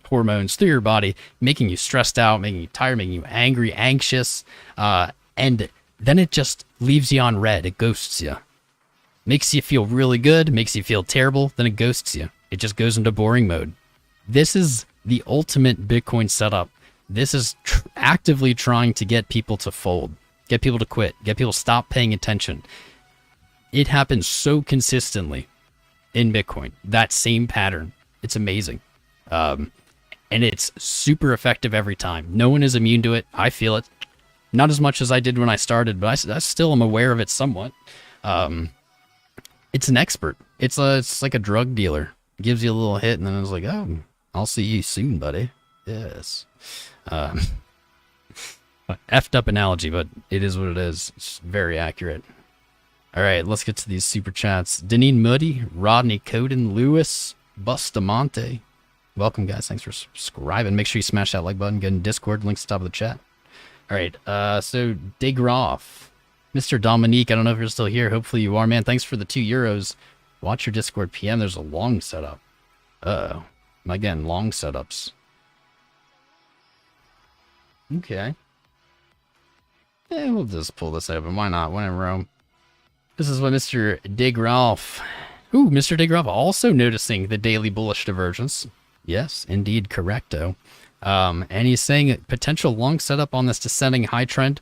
Speaker 1: hormones through your body, making you stressed out, making you tired, making you angry, anxious. And then it just leaves you on red. It ghosts you. Makes you feel really good, makes you feel terrible, then it ghosts you. It just goes into boring mode. This is the ultimate Bitcoin setup. This is actively trying to get people to fold, get people to quit, get people to stop paying attention. It happens so consistently in Bitcoin, that same pattern. It's amazing. And it's super effective every time. No one is immune to it. I feel it. Not as much as I did when I started, but I still am aware of it somewhat. It's an expert. It's like a drug dealer. Gives you a little hit, and then it's like, oh, I'll see you soon, buddy. Yes. Effed up analogy, but it is what it is. It's very accurate. All right, let's get to these super chats. Deneen Muddy, Rodney Coden, Lewis, Bustamante. Welcome, guys. Thanks for subscribing. Make sure you smash that like button. Get in Discord. Links at the top of the chat. All right, so DeGroff. Mr. Dominique, I don't know if you're still here. Hopefully you are, man. Thanks for the €2. Watch your Discord PM. There's a long setup. Uh-oh. Again, long setups. Okay. Yeah, we'll just pull this open. Why not? When in Rome. This is what Mr. DeGraff. Ooh, Mr. DeGraff also noticing the daily bullish divergence. Yes, indeed, correcto. And he's saying potential long setup on this descending high trend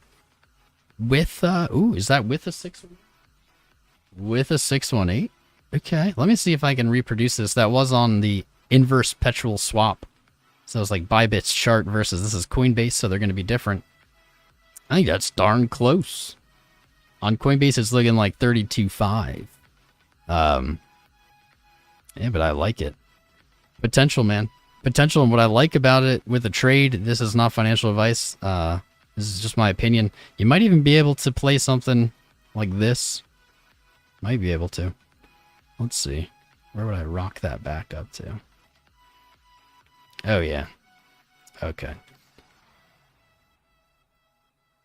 Speaker 1: with, ooh, is that with a 618? With a 618? Okay, let me see if I can reproduce this. That was on the inverse perpetual swap. So it's like Bybit's chart versus this is Coinbase, so they're going to be different. I think that's darn close. On Coinbase, it's looking like 32.5. Yeah, but I like it. Potential, man. Potential, and what I like about it with the trade, this is not financial advice. This is just my opinion. You might even be able to play something like this. Might be able to. Let's see. Where would I rock that back up to? Oh, yeah. Okay.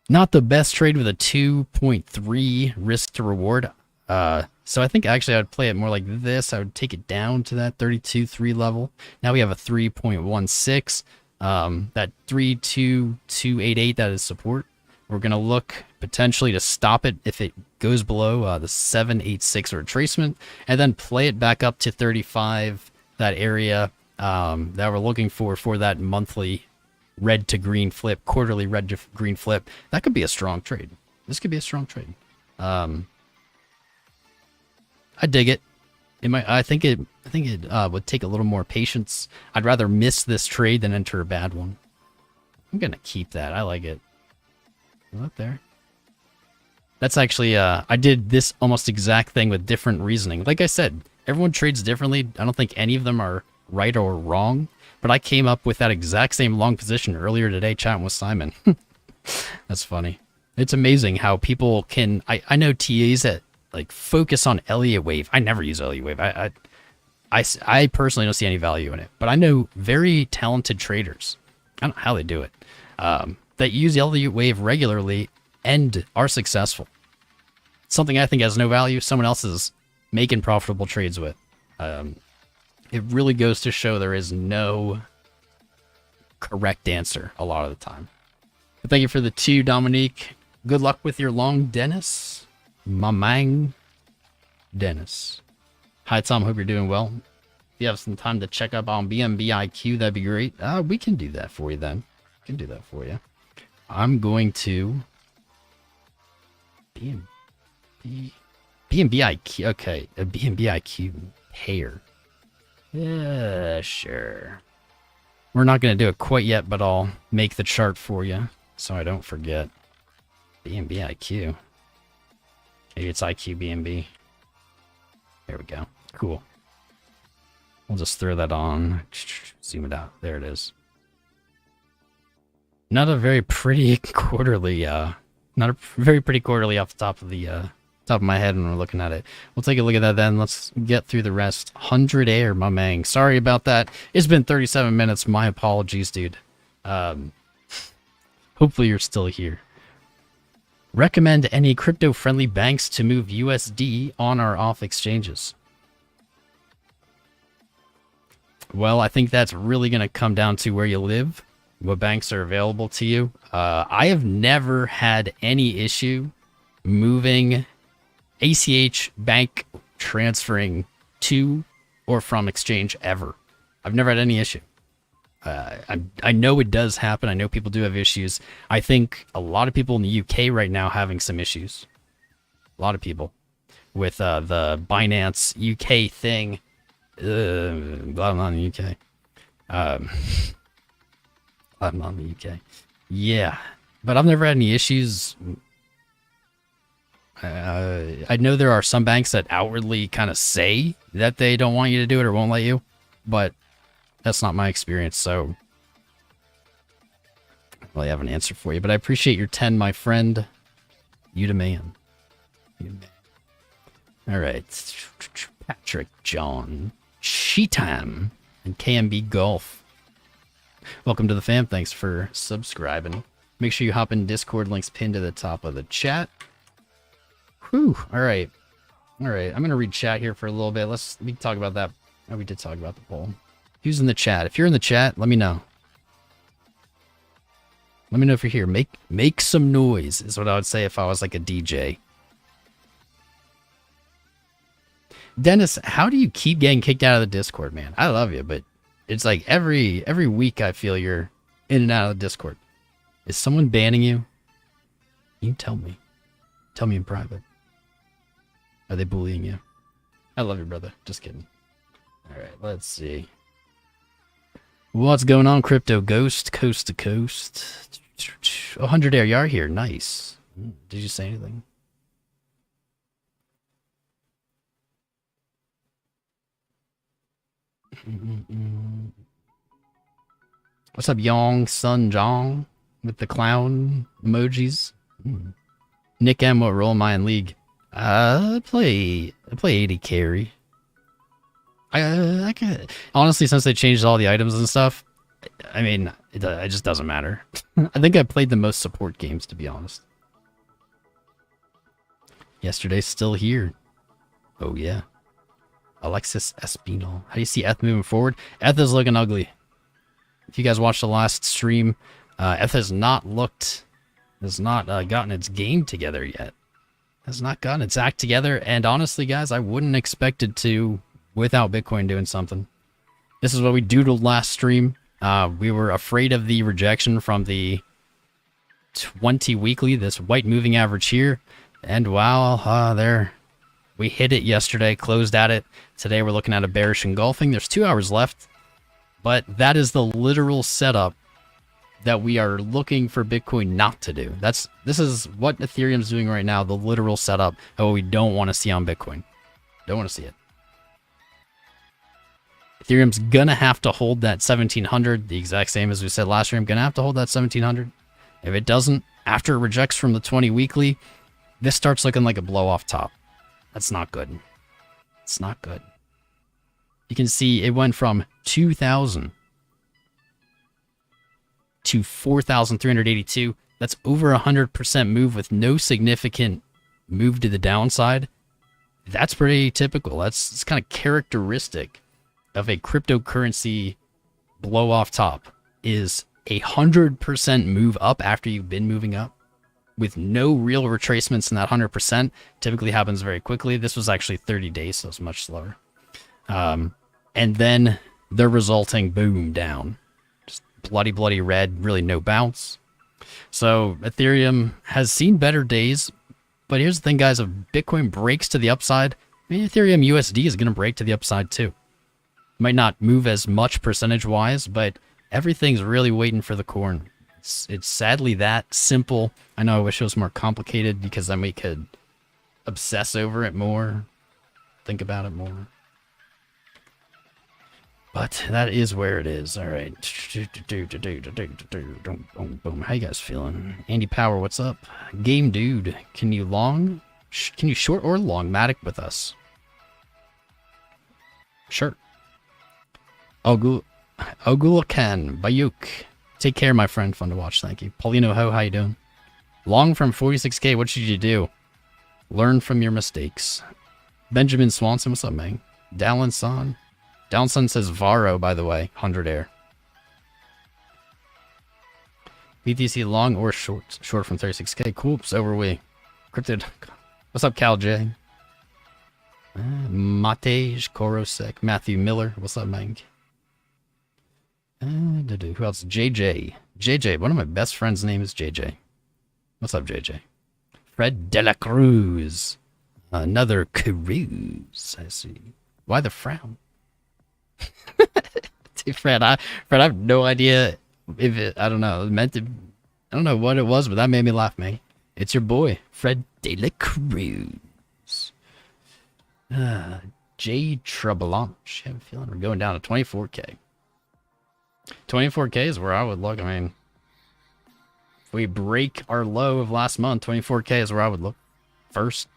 Speaker 1: Not the best trade with a 2.3 risk to reward. So I think actually I would play it more like this. I would take it down to that 32.3 level. Now we have a 3.16. That 3.2288, that is support. We're going to look potentially to stop it if it goes below the 786 retracement, and then play it back up to 35, that area that we're looking for that monthly red to green flip, quarterly red to green flip. That could be a strong trade. This could be a strong trade. I dig it. It might. I think it would take a little more patience. I'd rather miss this trade than enter a bad one. I'm gonna keep that. I like it. Up there. That's actually. I did this almost exact thing with different reasoning. Like I said, everyone trades differently. I don't think any of them are right or wrong. But I came up with that exact same long position earlier today, chatting with Simon. That's funny. It's amazing how people can. I know TAs that like focus on Elliott wave. I never use Elliott wave. I personally don't see any value in it. But I know very talented traders. I don't know how they do it. That use Elliott wave regularly and are successful. Something I think has no value, someone else is making profitable trades with. It really goes to show there is no correct answer a lot of the time. But thank you for the 2, Dominique. Good luck with your long, Dennis. Mamang Dennis. Hi, Tom. Hope you're doing well. If you have some time to check up on BNB IQ, that'd be great. We can do that for you then. We can do that for you. I'm going to BNB IQ. Okay, a BNB IQ pair. Yeah, sure. We're not going to do it quite yet, but I'll make the chart for you so I don't forget. BNB IQ. Maybe it's IQ BNB. There we go. Cool. We'll just throw that on. Zoom it out. There it is. Not a very pretty quarterly, not a very pretty quarterly off the top of my head when we're looking at it. We'll take a look at that then. Let's get through the rest. 100 air, my man. Sorry about that. It's been 37 minutes. My apologies, dude. Hopefully you're still here. Recommend any crypto-friendly banks to move USD on or off exchanges. Well, I think that's really going to come down to where you live, what banks are available to you. I have never had any issue moving ACH bank transferring to or from exchange ever. I've never had any issue. I know it does happen. I know people do have issues. I think a lot of people in the UK right now having some issues. A lot of people with the Binance UK thing. I'm not in the UK. I'm not in the UK. Yeah, but I've never had any issues. I know there are some banks that outwardly kind of say that they don't want you to do it or won't let you, but that's not my experience, so I don't really have an answer for you. But I appreciate your 10, my friend. You the man. You the man. All right. Patrick, John, Sheetam, and KMB Golf. Welcome to the fam. Thanks for subscribing. Make sure you hop in Discord. Links pinned to the top of the chat. Whew. All right. All right. I'm going to read chat here for a little bit. Let me talk about that. Oh, we did talk about the poll. Who's in the chat? If you're in the chat, let me know. Let me know if you're here. Make some noise is what I would say if I was like a DJ. Dennis, how do you keep getting kicked out of the Discord, man? I love you, but it's like every week I feel you're in and out of the Discord. Is someone banning you? You tell me. Tell me in private. Are they bullying you? I love you, brother. Just kidding. All right, let's see. What's going on, Crypto Ghost? Coast to coast. 100 air. You are here. Nice. Did you say anything? What's up, Yong Sun Jong with the clown emojis? Nick M, what role am I in League? I play AD carry. I can, honestly, since they changed all the items and stuff, I mean, it just doesn't matter. I think I played the most support games, to be honest. Yesterday's still here. Oh yeah. Alexis Espinal. How do you see ETH moving forward? ETH is looking ugly. If you guys watched the last stream, ETH has not gotten its game together yet. Has not gotten its act together, and honestly, guys, I wouldn't expect it to without Bitcoin doing something. This is what we doodled last stream. We were afraid of the rejection from the 20 weekly, this white moving average here, and wow, there. We hit it yesterday, closed at it. Today we're looking at a bearish engulfing. There's 2 hours left, but that is the literal setup that we are looking for Bitcoin not to do. This is what Ethereum's doing right now, the literal setup of what we don't want to see on Bitcoin. Don't want to see it. Ethereum's gonna have to hold that 1700, the exact same as we said last stream. Gonna have to hold that 1700. If it doesn't, after it rejects from the 20 weekly, this starts looking like a blow off top. That's not good. It's not good. You can see it went from 2,000 to 4,382. That's over 100% move with no significant move to the downside. That's pretty typical. It's kind of characteristic of a cryptocurrency blow off top, is 100% move up after you've been moving up with no real retracements in that 100%. Typically happens very quickly. This was actually 30 days, so it's much slower. And then the resulting boom down. Just bloody red, really no bounce. So Ethereum has seen better days, but here's the thing, guys. If Bitcoin breaks to the upside, I mean, Ethereum USD is going to break to the upside too. Might not move as much percentage-wise, but everything's really waiting for the corn. It's sadly that simple. I know I wish it was more complicated because then we could obsess over it more, think about it more. But that is where it is. All right. Boom. How you guys feeling? Andy Power, what's up? Game Dude, can you short or long Matic with us? Sure. Ogulakan Bayuk. Take care, my friend. Fun to watch. Thank you. Paulino Ho, how you doing? Long from 46K. What should you do? Learn from your mistakes. Benjamin Swanson, what's up, man? Dallin Son. Dallin Son says Varo, by the way. 100 air. BTC long or short? Short from 36K. Cool. So were we. Cryptid. What's up, Cal J? Matej Korosek. Matthew Miller. What's up, man? Who else? JJ. JJ. One of my best friends' name is JJ. What's up, JJ? Fred De La Cruz. Another Cruz. I see. Why the frown? Dude, Fred, I have no idea if it, I don't know, it meant to, I don't know what it was, but that made me laugh, man. It's your boy, Fred De La Cruz. J Treblanche. I have a feeling we're going down to 24K. 24K is where I would look. I mean, if we break our low of last month, 24K is where I would look first.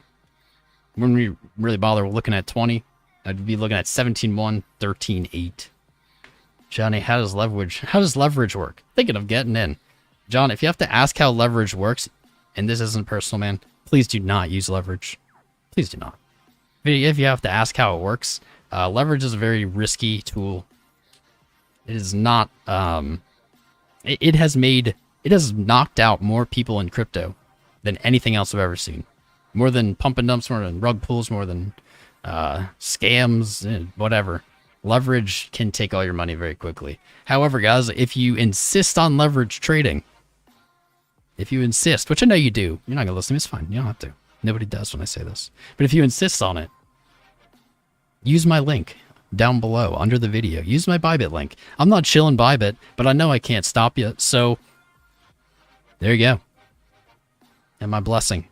Speaker 1: When we really bother looking at 20, I'd be looking at 17.1, 13.8. Johnny, how does leverage work? Thinking of getting in. John, if you have to ask how leverage works, and this isn't personal, man, please do not use leverage. Please do not. If you have to ask how it works, leverage is a very risky tool. It is not, it has knocked out more people in crypto than anything else I've ever seen. More than pump and dumps, more than rug pulls, more than scams, whatever. Leverage can take all your money very quickly. However, guys, if you insist on leverage trading, if you insist, which I know you do, you're not going to listen to me, it's fine. You don't have to. Nobody does when I say this. But if you insist on it, use my link down below under the video. Use my Bybit link. I'm not chilling Bybit, but I know I can't stop you. So there you go. And my blessing.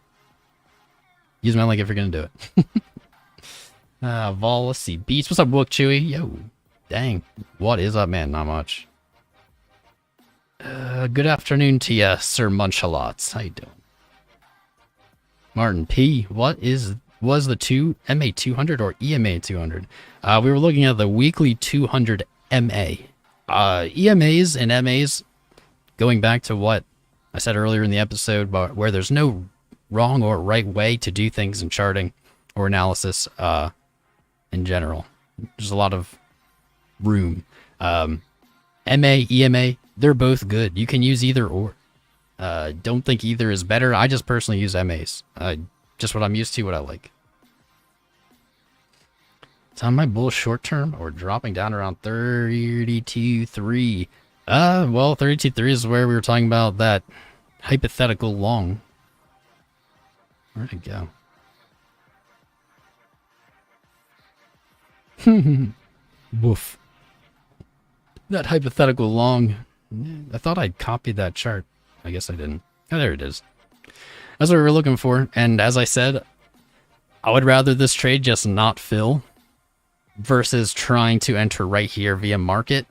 Speaker 1: Use my link if you're going to do it. Vol, let's see. Beats, what's up, Wook Chewy? Yo, dang. What is up, man? Not much. Good afternoon to ya, Sir Munchalots. How you doing? Martin P, what was the MA 200 or EMA 200? We were looking at the weekly 200 MA. EMAs and MAs, going back to what I said earlier in the episode, but where there's no wrong or right way to do things in charting or analysis in general. There's a lot of room. MA, EMA, they're both good. You can use either or. Don't think either is better. I just personally use MAs. Just what I'm used to, what I like. It's on my bull short term or dropping down around 32.3. Well, 32.3 is where we were talking about that hypothetical long. Where'd it go? Woof. That hypothetical long. I thought I'd copied that chart. I guess I didn't. Oh, there it is. That's what we were looking for. And as I said, I would rather this trade just not fill versus trying to enter right here via market.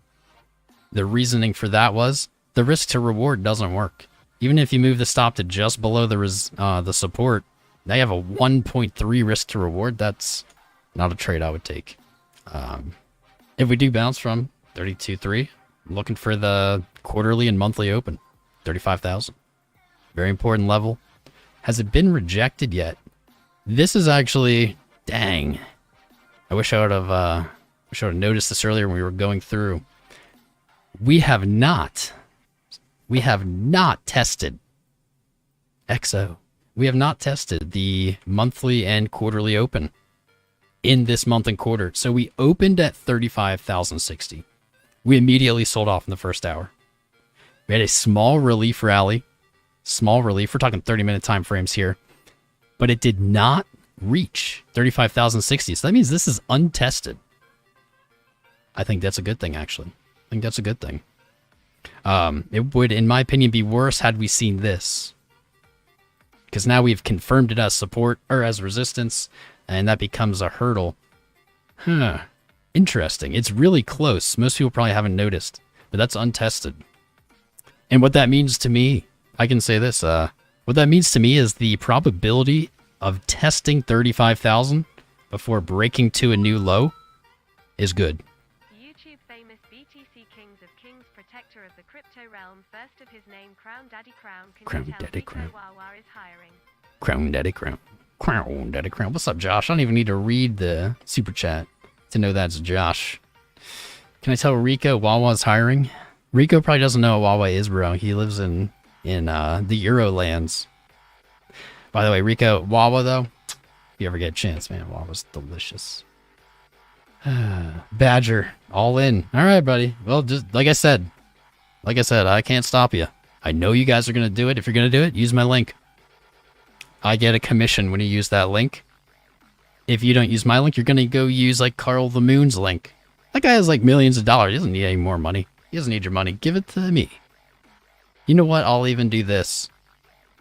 Speaker 1: The reasoning for that was the risk to reward doesn't work. Even if you move the stop to just below the support, they have a 1.3 risk to reward. That's not a trade I would take. If we do bounce from 32.3, I'm looking for the quarterly and monthly open, 35,000. Very important level. Has it been rejected yet? This is actually, dang. I wish I would have noticed this earlier when we were going through. We have not tested XO. We have not tested the monthly and quarterly open in this month and quarter. So we opened at 35,060. We immediately sold off in the first hour. We had a small relief rally. Small relief. We're talking 30-minute time frames here. But it did not reach 35,060. So that means this is untested. I think that's a good thing, actually. I think that's a good thing. It would, in my opinion, be worse had we seen this. Because now we've confirmed it as support or as resistance, and that becomes a hurdle. Huh. Interesting. It's really close. Most people probably haven't noticed, but that's untested. And what that means to me, I can say this. What that means to me is the probability of testing 35,000 before breaking to a new low is good.
Speaker 2: YouTube famous BTC Kings of Kings, protector of the crypto realm, first of his name, Crown Daddy Crown.
Speaker 1: Crown Daddy Crown.
Speaker 2: Wawa is hiring.
Speaker 1: Crown Daddy Crown. Crown Daddy Crown. What's up, Josh? I don't even need to read the super chat to know that's Josh. Can I tell Rico Wawa's hiring? Rico probably doesn't know what Wawa is, bro. He lives in the Euro lands. By the way, Rico, Wawa, though, if you ever get a chance, man, Wawa's delicious. Badger, all in. All right, buddy. Well, just like I said, I can't stop you. I know you guys are going to do it. If you're going to do it, use my link. I get a commission when you use that link. If you don't use my link, you're going to go use like Carl the Moon's link. That guy has like millions of dollars. He doesn't need any more money. He doesn't need your money. Give it to me. You know what? I'll even do this.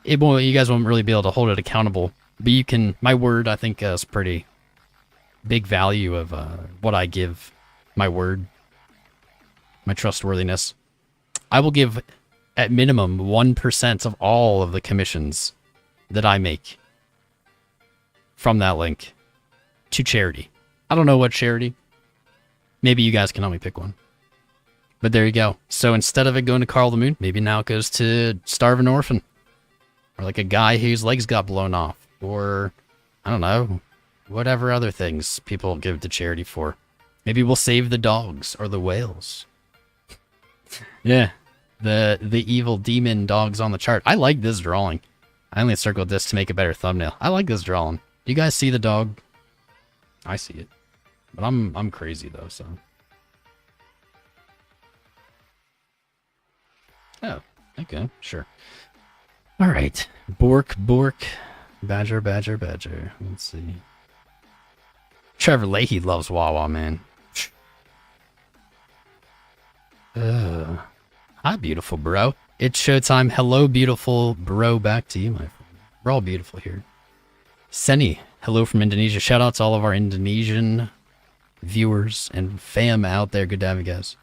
Speaker 1: You guys won't really be able to hold it accountable, but you can. My word, I think, is pretty big value of what I give. My word, my trustworthiness. I will give at minimum 1% of all of the commissions that I make from that link to charity. I don't know what charity. Maybe you guys can help me pick one. But there you go. So instead of it going to Carl the Moon, maybe now it goes to Starving Orphan. Or like a guy whose legs got blown off. Or, I don't know, whatever other things people give to charity for. Maybe we'll save the dogs or the whales. Yeah, the evil demon dogs on the chart. I like this drawing. I only circled this to make a better thumbnail. I like this drawing. Do you guys see the dog? I see it. But I'm crazy though, so. Oh, okay, sure. All right, Bork, Badger. Let's see. Trevor Leahy loves Wawa, man. Hi, beautiful bro. It's showtime. Hello, beautiful bro. Back to you, my friend. We're all beautiful here. Seni, hello from Indonesia. Shout out to all of our Indonesian viewers and fam out there. Good to have you guys.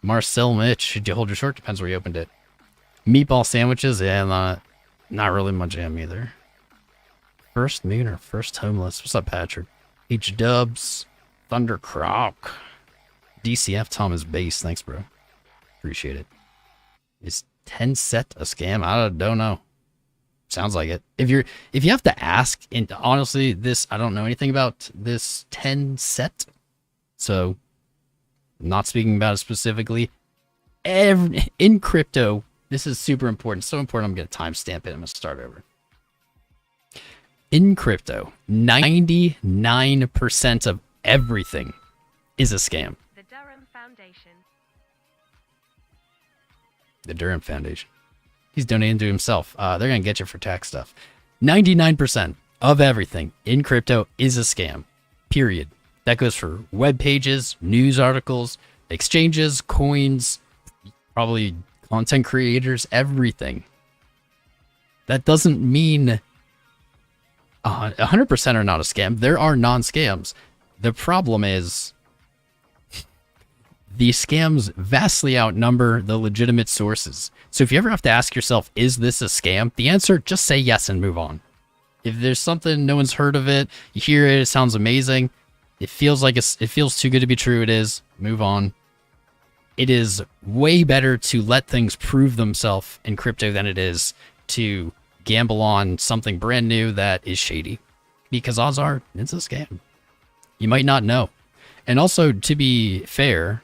Speaker 1: Marcel Mitch, did you hold your short? Depends where you opened it. Meatball sandwiches? Yeah, not really my jam either. First moon or first homeless? What's up, Patrick? H Dubs, Thunder Croc, DCF Thomas Base. Thanks, bro. Appreciate it. Is 10 set a scam? I don't know. Sounds like it. If you have to ask, and honestly, I don't know anything about this 10 set, so not speaking about it specifically. In crypto, this is super important. So important, I'm going to timestamp it. I'm going to start over. In crypto, 99% of everything is a scam.
Speaker 2: The Durham Foundation.
Speaker 1: The Durham Foundation. He's donating to himself. They're going to get you for tax stuff. 99% of everything in crypto is a scam. Period. That goes for web pages, news articles, exchanges, coins, probably content creators, everything. That doesn't mean 100% are not a scam. There are non-scams. The problem is the scams vastly outnumber the legitimate sources. So if you ever have to ask yourself, is this a scam? The answer, just say yes and move on. If there's something, no one's heard of it, you hear it, it sounds amazing, it feels too good to be true, it is, move on. It is way better to let things prove themselves in crypto than it is to gamble on something brand new that is shady. Because odds are, it's a scam. You might not know. And also, to be fair,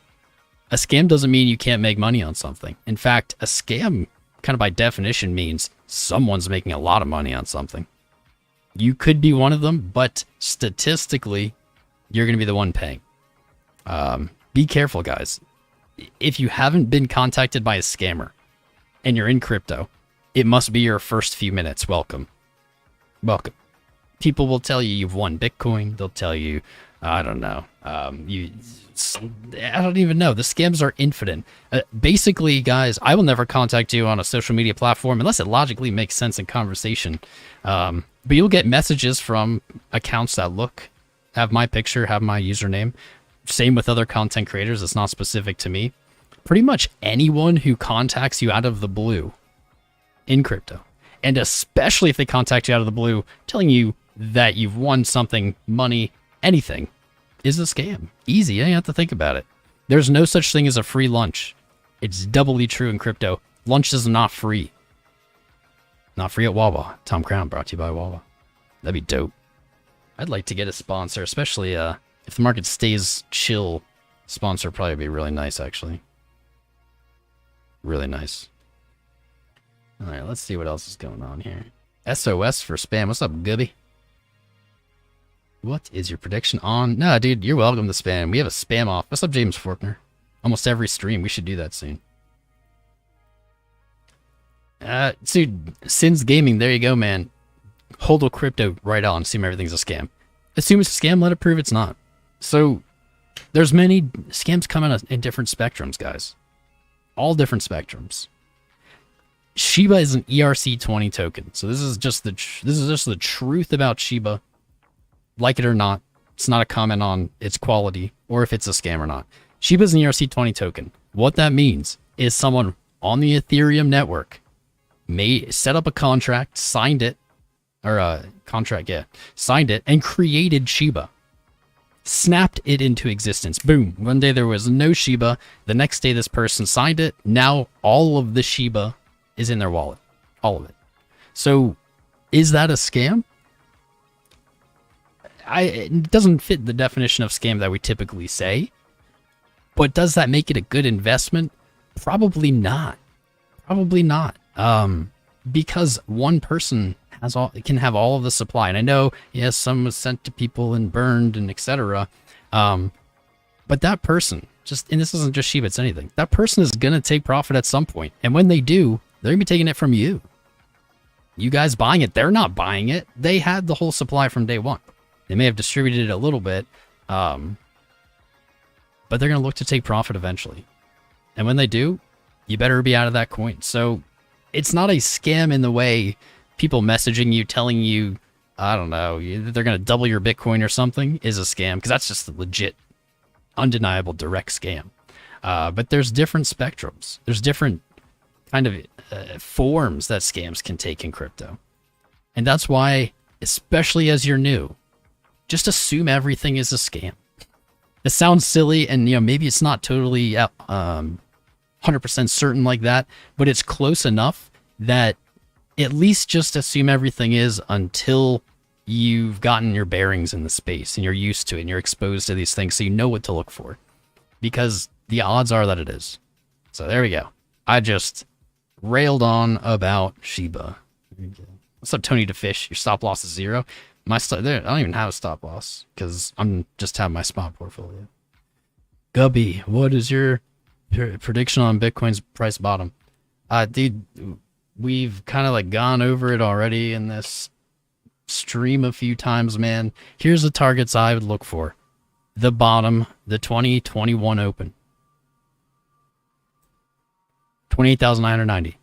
Speaker 1: a scam doesn't mean you can't make money on something. In fact, a scam, kind of by definition, means someone's making a lot of money on something. You could be one of them, but statistically, you're going to be the one paying. Be careful, guys. If you haven't been contacted by a scammer and you're in crypto, it must be your first few minutes. Welcome. Welcome. People will tell you you've won Bitcoin. They'll tell you, I don't know. I don't even know. The scams are infinite. Basically, guys, I will never contact you on a social media platform unless it logically makes sense in conversation. But you'll get messages from accounts that have my picture, have my username. Same with other content creators. It's not specific to me. Pretty much anyone who contacts you out of the blue in crypto, and especially if they contact you out of the blue telling you that you've won something, money, anything, is a scam. Easy. You don't have to think about it. There's no such thing as a free lunch. It's doubly true in crypto. Lunch is not free. Not free at Wawa. Tom Crown brought to you by Wawa. That'd be dope. I'd like to get a sponsor, especially if the market stays chill. Sponsor probably be really nice, actually. Really nice. All right, let's see what else is going on here. SOS for spam. What's up, Gubby? What is your prediction on? No, dude, you're welcome to spam. We have a spam off. What's up, James Faulkner? Almost every stream. We should do that soon. Dude, Sins Gaming. There you go, man. Hold a crypto right on. Assume everything's a scam. Assume it's a scam. Let it prove it's not. So there's many scams coming in different spectrums, guys. All different spectrums. Shiba is an ERC20 token. So this is just the truth about Shiba. Like it or not, it's not a comment on its quality or if it's a scam or not. Shiba is an ERC20 token. What that means is someone on the Ethereum network may set up a contract, signed it, signed it, and created Shiba. Snapped it into existence. Boom. One day there was no Shiba. The next day this person signed it. Now all of the Shiba is in their wallet. All of it. So is that a scam? It doesn't fit the definition of scam that we typically say. But does that make it a good investment? Probably not. Probably not. Because one person it can have all of the supply. And I know, yes, some was sent to people and burned and etc. But that person, and this isn't just Shiba, it's anything. That person is gonna take profit at some point, and when they do, they're gonna be taking it from you. You guys buying it, they're not buying it. They had the whole supply from day one. They may have distributed it a little bit, but they're gonna look to take profit eventually. And when they do, you better be out of that coin. So it's not a scam in the way people messaging you, telling you, I don't know, they're going to double your Bitcoin or something is a scam, because that's just a legit, undeniable, direct scam. But there's different spectrums. There's different kind of forms that scams can take in crypto. And that's why, especially as you're new, just assume everything is a scam. It sounds silly, and maybe it's not totally 100% certain like that, but it's close enough that at least just assume everything is until you've gotten your bearings in the space and you're used to it and you're exposed to these things, so you know what to look for, because the odds are that it is. So there we go. I just railed on about Shiba. What's up, Tony DeFish? Your stop loss is 0. I don't even have a stop loss because I'm just have my spot portfolio. Gubby, what is your prediction on Bitcoin's price bottom? Dude, we've kind of like gone over it already in this stream a few times, man. Here's the targets I would look for. The bottom, the 2021 open. 28,990.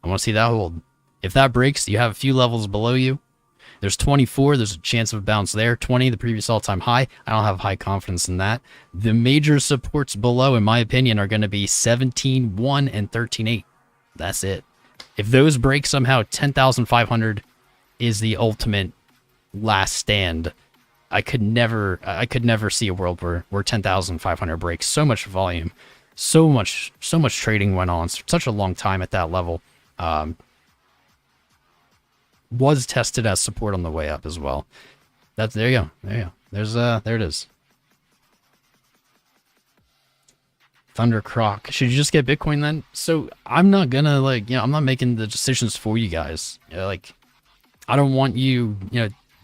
Speaker 1: I want to see that hold. If that breaks, you have a few levels below you. There's 24. There's a chance of a bounce there. 20, the previous all-time high. I don't have high confidence in that. The major supports below, in my opinion, are going to be 17.1 and 13.8. That's it. If those break somehow, 10,500 is the ultimate last stand. I could never see a world where 10,500 breaks. So much volume, so much trading went on, such a long time at that level. Was tested as support on the way up as well. There you go. There it is. Thunder Croc. Should you just get Bitcoin then? So I'm not gonna I'm not making the decisions for you guys. I don't want you,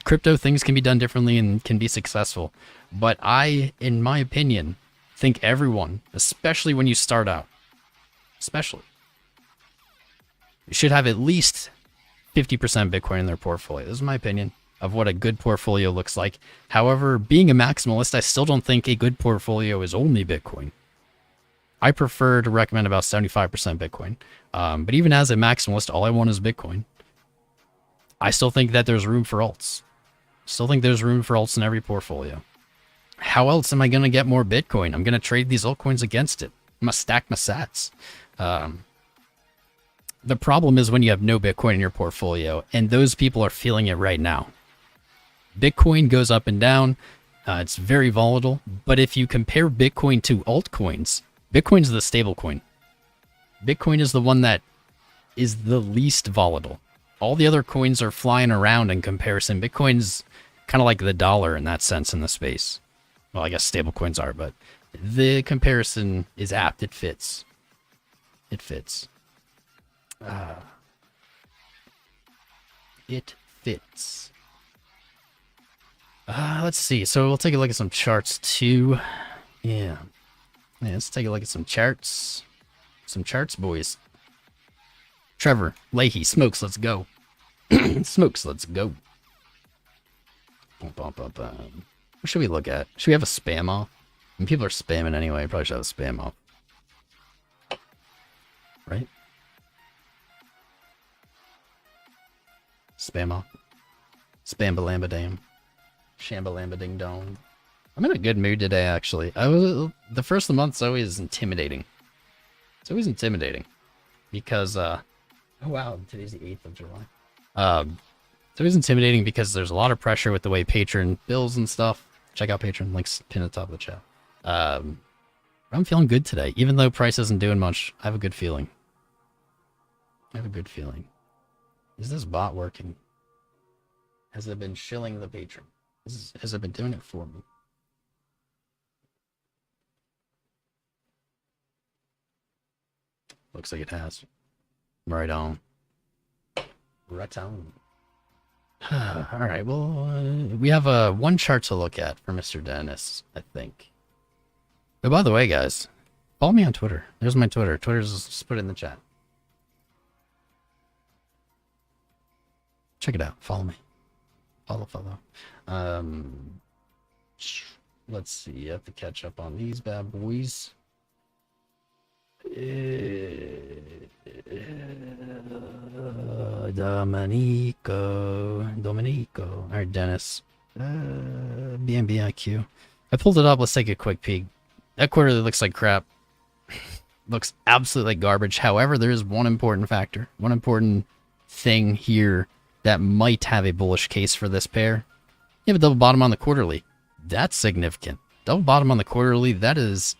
Speaker 1: crypto things can be done differently and can be successful. But I, in my opinion, think everyone, especially when you start out, you should have at least 50% Bitcoin in their portfolio. This is my opinion of what a good portfolio looks like. However, being a maximalist, I still don't think a good portfolio is only Bitcoin. I prefer to recommend about 75% Bitcoin. But even as a maximalist, all I want is Bitcoin. I still think that there's room for alts. Still think there's room for alts in every portfolio. How else am I going to get more Bitcoin? I'm going to trade these altcoins against it. I'm going to stack my sats. The problem is when you have no Bitcoin in your portfolio, and those people are feeling it right now. Bitcoin goes up and down. It's very volatile. But if you compare Bitcoin to altcoins, Bitcoin's the stable coin. Bitcoin is the one that is the least volatile. All the other coins are flying around in comparison. Bitcoin's kind of like the dollar in that sense in the space. Well, I guess stable coins are, but the comparison is apt. It fits. It fits. It fits. Let's see. So we'll take a look at some charts too. Yeah, let's take a look at some charts. Some charts, boys. Trevor Leahy, Smokes, let's go. Smokes, let's go. What should we look at? Should we have a spam off? I mean, people are spamming anyway. Probably should have a spam off. Right? Spam off. Spam-ba-lamba dam. Shamba-lamba ding dong. I'm in a good mood today, actually. The first of the month's always intimidating. It's always intimidating. Because, oh wow, today's the 8th of July. It's always intimidating because there's a lot of pressure with the way Patreon bills and stuff. Check out Patreon, links pinned at the top of the chat. I'm feeling good today. Even though price isn't doing much, I have a good feeling. Is this bot working? Has it been shilling the patron? Has it been doing it for me? Looks like it has. Right on. Right on. All right, well, we have one chart to look at for Mr. Dennis, I think. Oh, by the way, guys, follow me on Twitter. There's my Twitter. Twitter's just put it in the chat. Check it out. Follow me. Follow. Let's see. I have to catch up on these bad boys. Dominico. All right, Dennis. BNB IQ. I pulled it up. Let's take a quick peek. That quarterly looks like crap. Looks absolutely like garbage. However, there is one important factor, one important thing here that might have a bullish case for this pair. You have a double bottom on the quarterly. That's significant. Double bottom on the quarterly, that is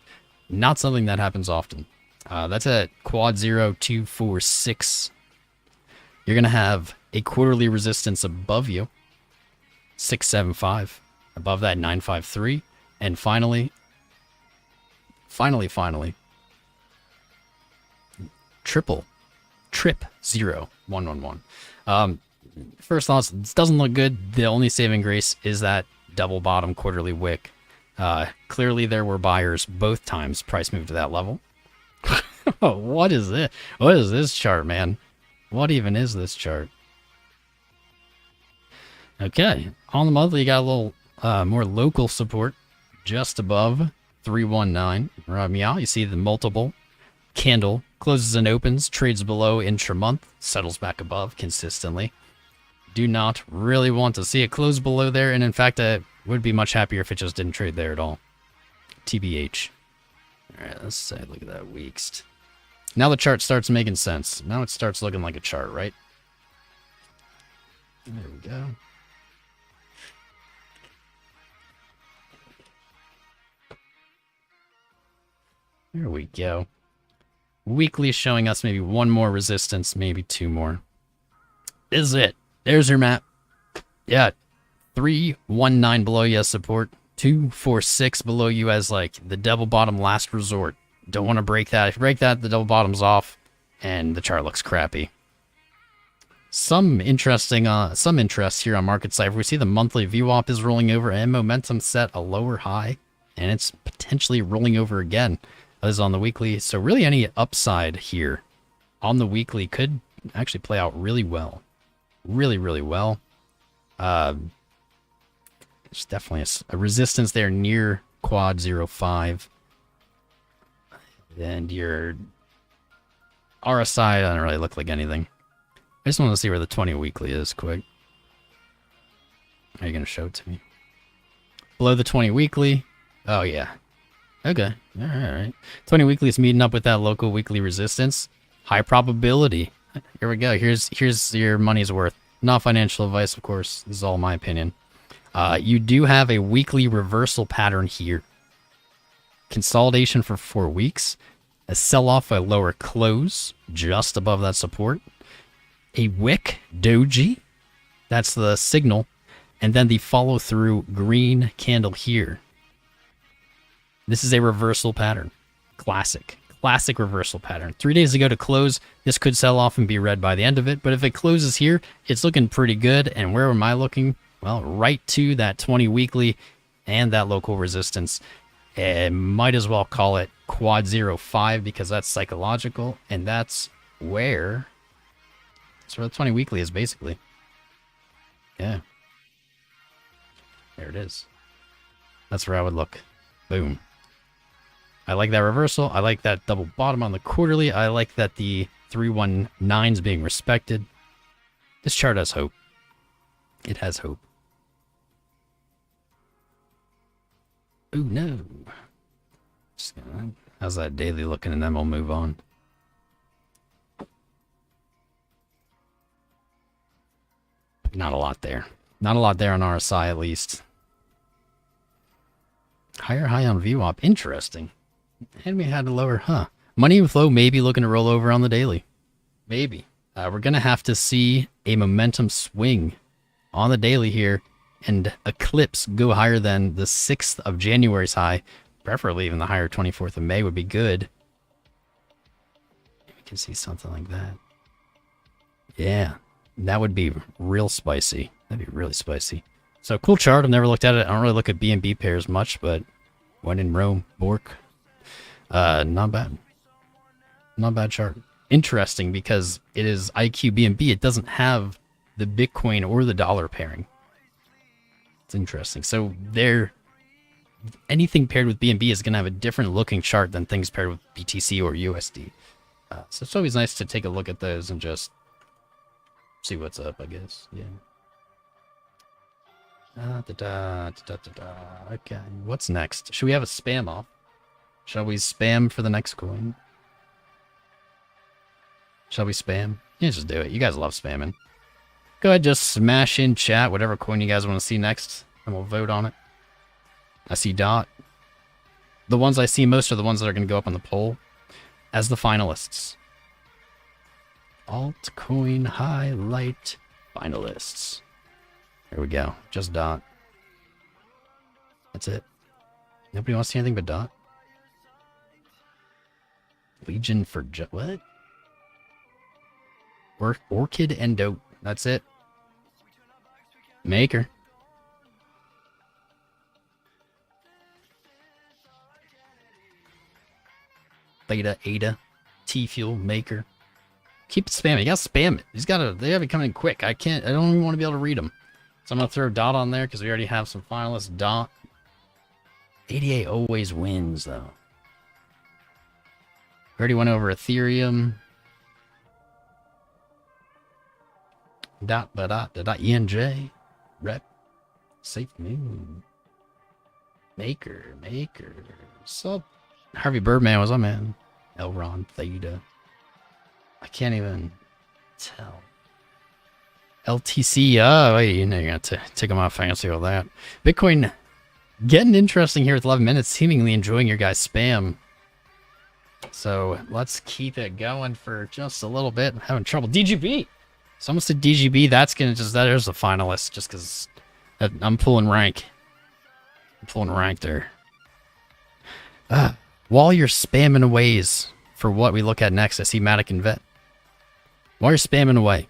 Speaker 1: not something that happens often. That's at quad 0246. You're going to have a quarterly resistance above you, 675. Above that, 953. And finally, trip 0111. First thoughts, this doesn't look good. The only saving grace is that double bottom quarterly wick. Clearly there were buyers both times price moved to that level. What is it? What is this chart, man? What even is this chart? Okay, on the monthly you got a little more local support just above 319. Meow, you see the multiple candle closes and opens, trades below intra-month, settles back above consistently. Do not really want to see it close below there, and in fact I would be much happier if it just didn't trade there at all. TBH. Alright, let's say, look at that weeks. Now the chart starts making sense. Now it starts looking like a chart, right? There we go. There we go. Weekly showing us maybe one more resistance, maybe two more. This is it. There's your map. Yeah, 319 below you as support. 246 below you as like the double bottom last resort. Don't want to break that. If you break that, the double bottom's off, and the chart looks crappy. Some interest here on market side. We see the monthly VWAP is rolling over, and momentum set a lower high, and it's potentially rolling over again. That is on the weekly. So really, any upside here on the weekly could actually play out really well. Really, really well. There's definitely a resistance there near quad 05. And your RSI doesn't really look like anything. I just want to see where the 20 weekly is quick. Are you going to show it to me? Below the 20 weekly. Oh, yeah. Okay. All right. 20 weekly is meeting up with that local weekly resistance. High probability. Here we go. Here's your money's worth. Not financial advice, of course. This is all my opinion. You do have a weekly reversal pattern here. Consolidation for 4 weeks. A sell-off, a lower close just above that support. A wick doji. That's the signal. And then the follow-through green candle here. This is a reversal pattern. Classic reversal pattern. 3 days ago to close, this could sell off and be red by the end of it, but if it closes here, it's looking pretty good. And where am I looking? Well, right to that 20 weekly and that local resistance. And might as well call it quad 05 because that's psychological, and that's where the 20 weekly is basically. Yeah. There it is. That's where I would look. Boom. I like that reversal. I like that double bottom on the quarterly. I like that the 319 is being respected. This chart has hope. It has hope. Oh no. Just gonna, how's that daily looking, and then we'll move on. Not a lot there. Not a lot there on RSI at least. Higher high on VWAP. Interesting. And we had a lower, money flow maybe looking to roll over on the daily. Maybe. We're going to have to see a momentum swing on the daily here and eclipse go higher than the 6th of January's high. Preferably even the higher 24th of May would be good. We can see something like that. Yeah, that would be real spicy. That'd be really spicy. So cool chart. I've never looked at it. I don't really look at BNB pairs much, but when in Rome, Bork. Not bad. Not bad chart. Interesting because it is IQ BNB. It doesn't have the Bitcoin or the dollar pairing. It's interesting. So anything paired with BNB is going to have a different looking chart than things paired with BTC or USD. So it's always nice to take a look at those and just see what's up, I guess. Yeah. Okay, what's next? Should we have a spam off? Shall we spam for the next coin? Shall we spam? Yeah, just do it. You guys love spamming. Go ahead, just smash in chat whatever coin you guys want to see next, and we'll vote on it. I see DOT. The ones I see most are the ones that are going to go up on the poll as the finalists. Altcoin highlight finalists. There we go. Just DOT. That's it. Nobody wants to see anything but DOT. Legion for what? Orchid and Dope. That's it. Maker. Theta, Ada, T-Fuel, Maker. Keep it spamming. You gotta spam it. They gotta be coming in quick. I don't even want to be able to read them. So I'm gonna throw DOT on there because we already have some finalists. DOT. 88 always wins though. We already went over Ethereum. ENJ. Rep. Safe Moon. Maker. Sub. Harvey Birdman was on, man. Elron, Theta. I can't even tell. LTC, wait, you know you're going to take them off fancy all that. Bitcoin getting interesting here with 11 minutes, seemingly enjoying your guys' spam. So let's keep it going for just a little bit. I'm having trouble. DGB! Someone said DGB, there's the finalist, just because I'm pulling rank. I'm pulling rank there. While you're spamming away for what we look at next, I see Matic and Vet. While you're spamming away,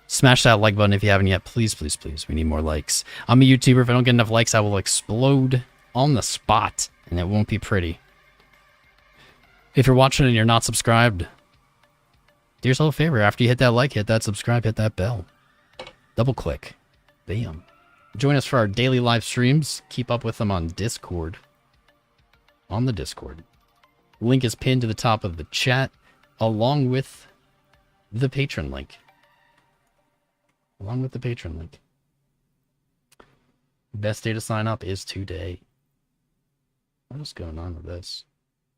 Speaker 1: smash that like button if you haven't yet. Please, please, please. We need more likes. I'm a YouTuber. If I don't get enough likes, I will explode on the spot, and it won't be pretty. If you're watching and you're not subscribed, do yourself a favor. After you hit that like, hit that subscribe, hit that bell. Double click. Bam. Join us for our daily live streams. Keep up with them on Discord. On the Discord. Link is pinned to the top of the chat, along with the patron link. Best day to sign up is today. What's going on with this?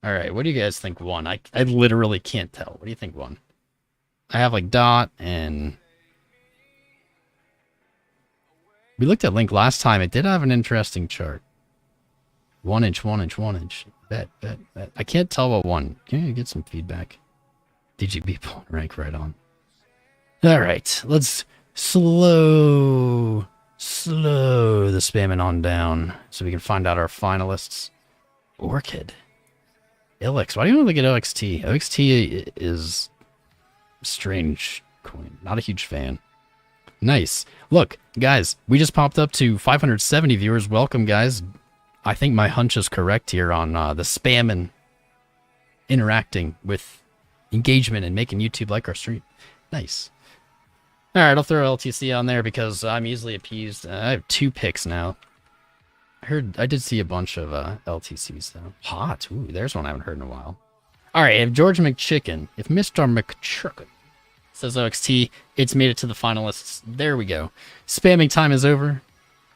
Speaker 1: Alright, what do you guys think won? I literally can't tell. What do you think won? I have like DOT and... We looked at Link last time. It did have an interesting chart. 1 inch, 1 inch, 1 inch. Bet. I can't tell what won. Can you get some feedback? DGB pulling rank right on. Alright, let's slow the spamming on down so we can find out our finalists. Orchid. Ilix. Why do you want to look at OXT? OXT is a strange coin. Not a huge fan. Nice. Look, guys, we just popped up to 570 viewers. Welcome, guys. I think my hunch is correct here on the spam and interacting with engagement and making YouTube like our stream. Nice. All right, I'll throw LTC on there because I'm easily appeased. I have 2 picks now. I did see a bunch of LTCs though. Hot. Ooh, there's one I haven't heard in a while. All right, if George McChicken, if Mr. McChicken says OXT, it's made it to the finalists. There we go. Spamming time is over.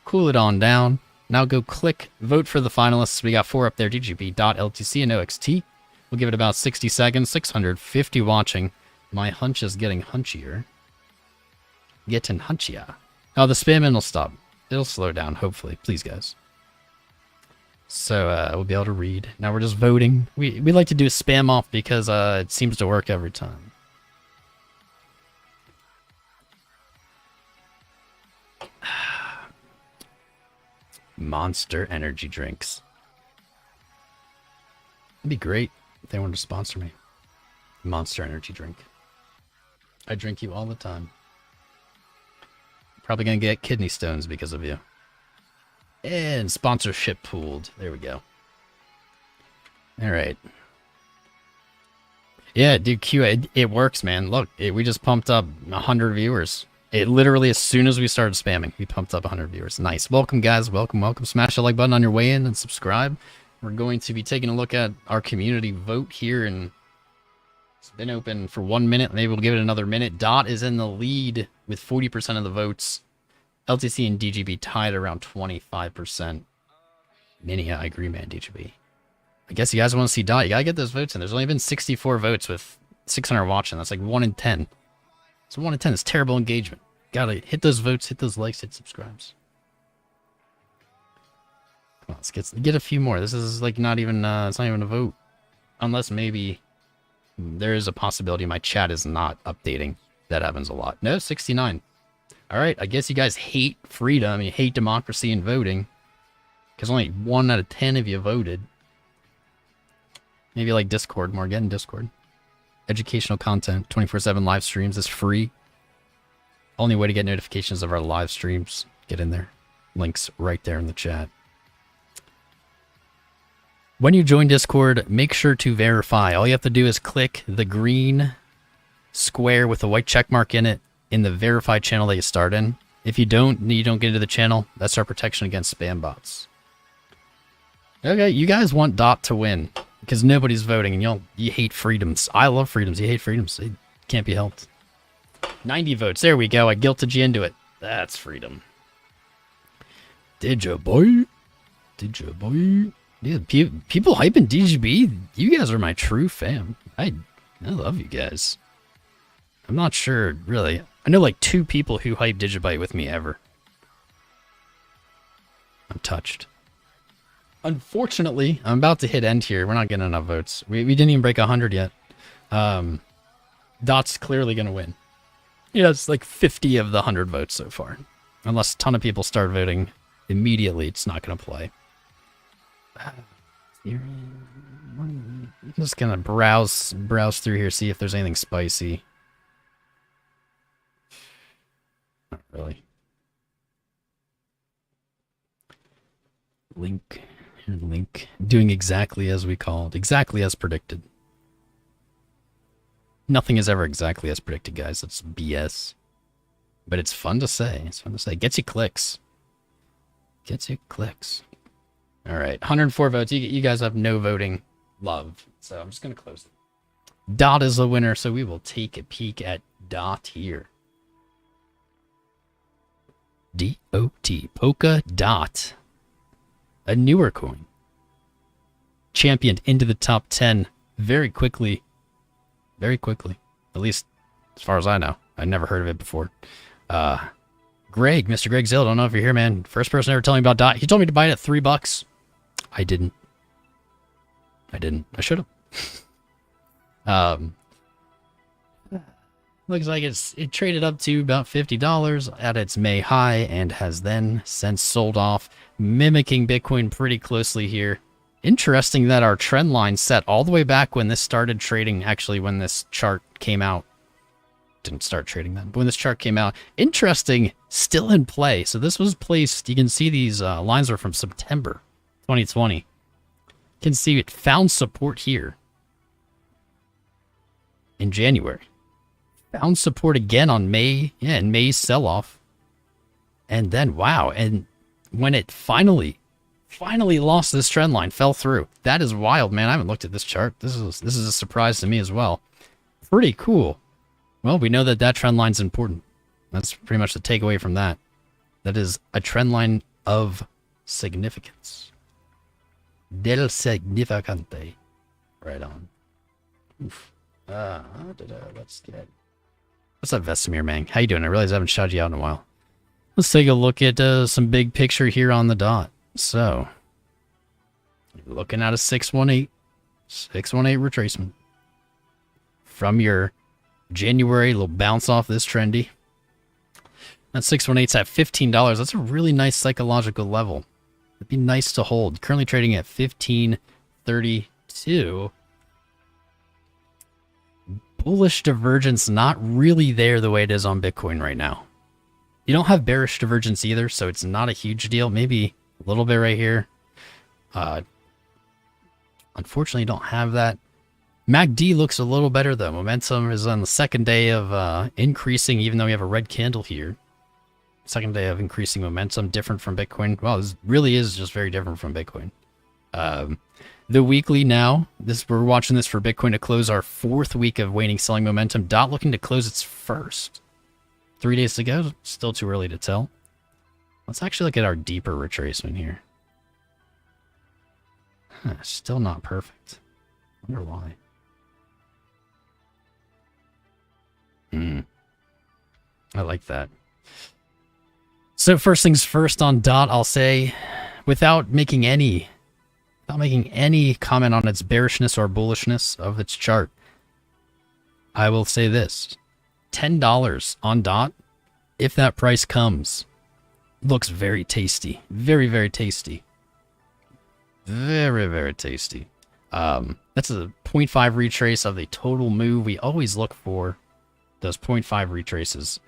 Speaker 1: Cool it on down. Now go click vote for the finalists. We got 4 up there, DGB.LTC and OXT. We'll give it about 60 seconds, 650 watching. My hunch is getting hunchier. Getting hunchier. Oh, the spamming will stop. It'll slow down, hopefully. Please, guys. So we'll be able to read. Now we're just voting. We like to do a spam off because it seems to work every time. Monster energy drinks. It'd be great if they wanted to sponsor me. Monster energy drink. I drink you all the time. Probably gonna get kidney stones because of you. And sponsorship pooled. There we go. All right. Yeah, dude, it works, man. Look, we just pumped up 100 viewers. It literally, as soon as we started spamming, we pumped up 100 viewers. Nice. Welcome, guys. Welcome, welcome. Smash the like button on your way in and subscribe. We're going to be taking a look at our community vote here, and it's been open for 1 minute. Maybe we'll give it another minute. Dot is in the lead with 40% of the votes. LTC and DGB tied around 25%. Mini, I agree, man, DGB. I guess you guys want to see Dot. You gotta get those votes in. There's only been 64 votes with 600 watching. That's like 1 in 10. So 1 in 10 is terrible engagement. Gotta hit those votes, hit those likes, hit subscribes. Come on, let's get a few more. This is like not even, it's not even a vote. Unless maybe there is a possibility my chat is not updating. That happens a lot. No, 69. All right, I guess you guys hate freedom. You hate democracy and voting. Because only 1 out of 10 of you voted. Maybe like Discord more. Get in Discord. Educational content, 24/7 live streams is free. Only way to get notifications of our live streams. Get in there. Links right there in the chat. When you join Discord, make sure to verify. All you have to do is click the green square with a white check mark in it in the verified channel that you start in. If you don't get into the channel. That's our protection against spam bots. Okay, you guys want Dot to win. Because nobody's voting, and you hate freedoms. I love freedoms. You hate freedoms. It can't be helped. 90 votes. There we go. I guilted you into it. That's freedom. Did ya, boy? Did ya, boy? Dude, people hyping DGB. You guys are my true fam. I love you guys. I'm not sure, really. I know like 2 people who hype Digibyte with me ever. I'm touched. Unfortunately, I'm about to hit end here. We're not getting enough votes. We didn't even break 100 yet. Dot's clearly going to win. Yeah, it's like 50 of the 100 votes so far. Unless a ton of people start voting immediately, it's not going to play. I'm just going to browse through here, see if there's anything spicy. Not really. Link. Doing exactly as we called. Exactly as predicted. Nothing is ever exactly as predicted, guys. That's BS. But it's fun to say. It's fun to say. Gets you clicks. Gets you clicks. All right. 104 votes. You guys have no voting love. So I'm just going to close it. Dot is the winner, so we will take a peek at Dot here. D-O-T. Polkadot. A newer coin. Championed into the top 10 very quickly. Very quickly. At least as far as I know. I never heard of it before. Greg, Mr. Greg Zill, don't know if you're here, man. First person ever telling me about Dot. He told me to buy it at $3. I didn't. I should have. Looks like it traded up to about $50 at its May high and has then since sold off, mimicking Bitcoin pretty closely here. Interesting that our trend line set all the way back when this started trading, actually when this chart came out. Didn't start trading then, but when this chart came out. Interesting, still in play. So this was placed, you can see these lines are from September 2020. You can see it found support here in January. Found support again on May, in May's sell-off. And then, wow, and when it finally lost this trend line, fell through. That is wild, man. I haven't looked at this chart. This is a surprise to me as well. Pretty cool. Well, we know that trend line's important. That's pretty much the takeaway from that. That is a trend line of significance. Del significante. Right on. Oof. Let's get... What's up, Vesemir, man? How you doing? I realize I haven't shouted you out in a while. Let's take a look at some big picture here on the Dot. So, looking at a 618 retracement. From your January little bounce off this trendy. That 618's at $15. That's a really nice psychological level. It'd be nice to hold. Currently trading at $15.32. Bullish divergence not really there the way it is on Bitcoin right now. You don't have bearish divergence either, so it's not a huge deal. Maybe a little bit right here. Unfortunately, you don't have that. MACD looks a little better though. Momentum is on the second day of increasing, even though we have a red candle here. Second day of increasing momentum, different from Bitcoin. Well, this really is just very different from Bitcoin. The weekly now, we're watching this for Bitcoin to close our 4th week of waning selling momentum. DOT looking to close its first. 3 days to go, still too early to tell. Let's actually look at our deeper retracement here. Still not perfect. Wonder why. I like that. So first things first on DOT, I'll say, without making any comment on its bearishness or bullishness of its chart, I will say this. $10 on DOT, if that price comes, looks very tasty. Very, very tasty. Very, very tasty. That's a 0.5 retrace of the total move. We always look for those 0.5 retraces.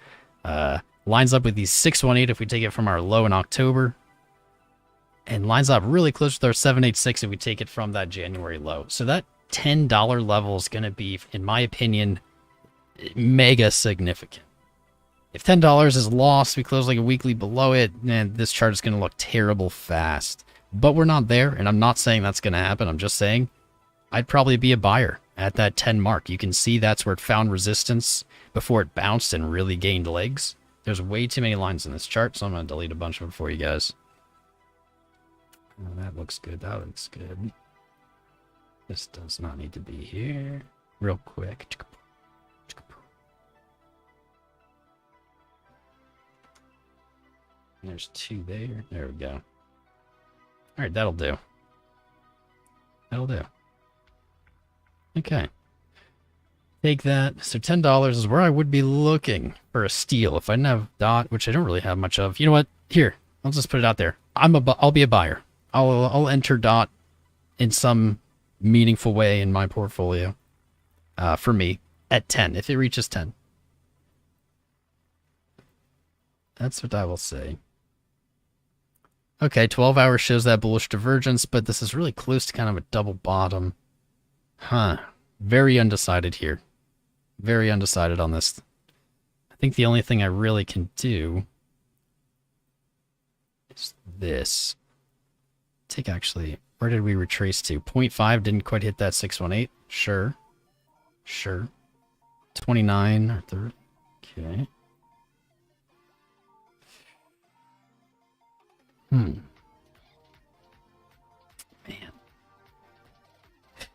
Speaker 1: Lines up with these 618 if we take it from our low in October. And lines up really close with our 786 if we take it from that January low. So that $10 level is going to be, in my opinion, mega significant. If $10 is lost, we close like a weekly below it, and this chart is going to look terrible fast. But we're not there, and I'm not saying that's going to happen. I'm just saying I'd probably be a buyer at that 10 mark. You can see that's where it found resistance before it bounced and really gained legs. There's way too many lines in this chart, so I'm going to delete a bunch of them for you guys. Oh, that looks good. That looks good. This does not need to be here. Real quick. There's 2 there. There we go. All right, that'll do. That'll do. Okay. Take that. So $10 is where I would be looking for a steal. If I didn't have DOT, which I don't really have much of. You know what? Here, I'll just put it out there. I'll be a buyer. I'll enter DOT in some meaningful way in my portfolio. For me, at 10, if it reaches 10. That's what I will say. Okay, 12 hours shows that bullish divergence, but this is really close to kind of a double bottom. Very undecided here. Very undecided on this. I think the only thing I really can do is this. Where did we retrace to? 0.5 didn't quite hit that 618. Sure. 29 or 30. Okay. Man.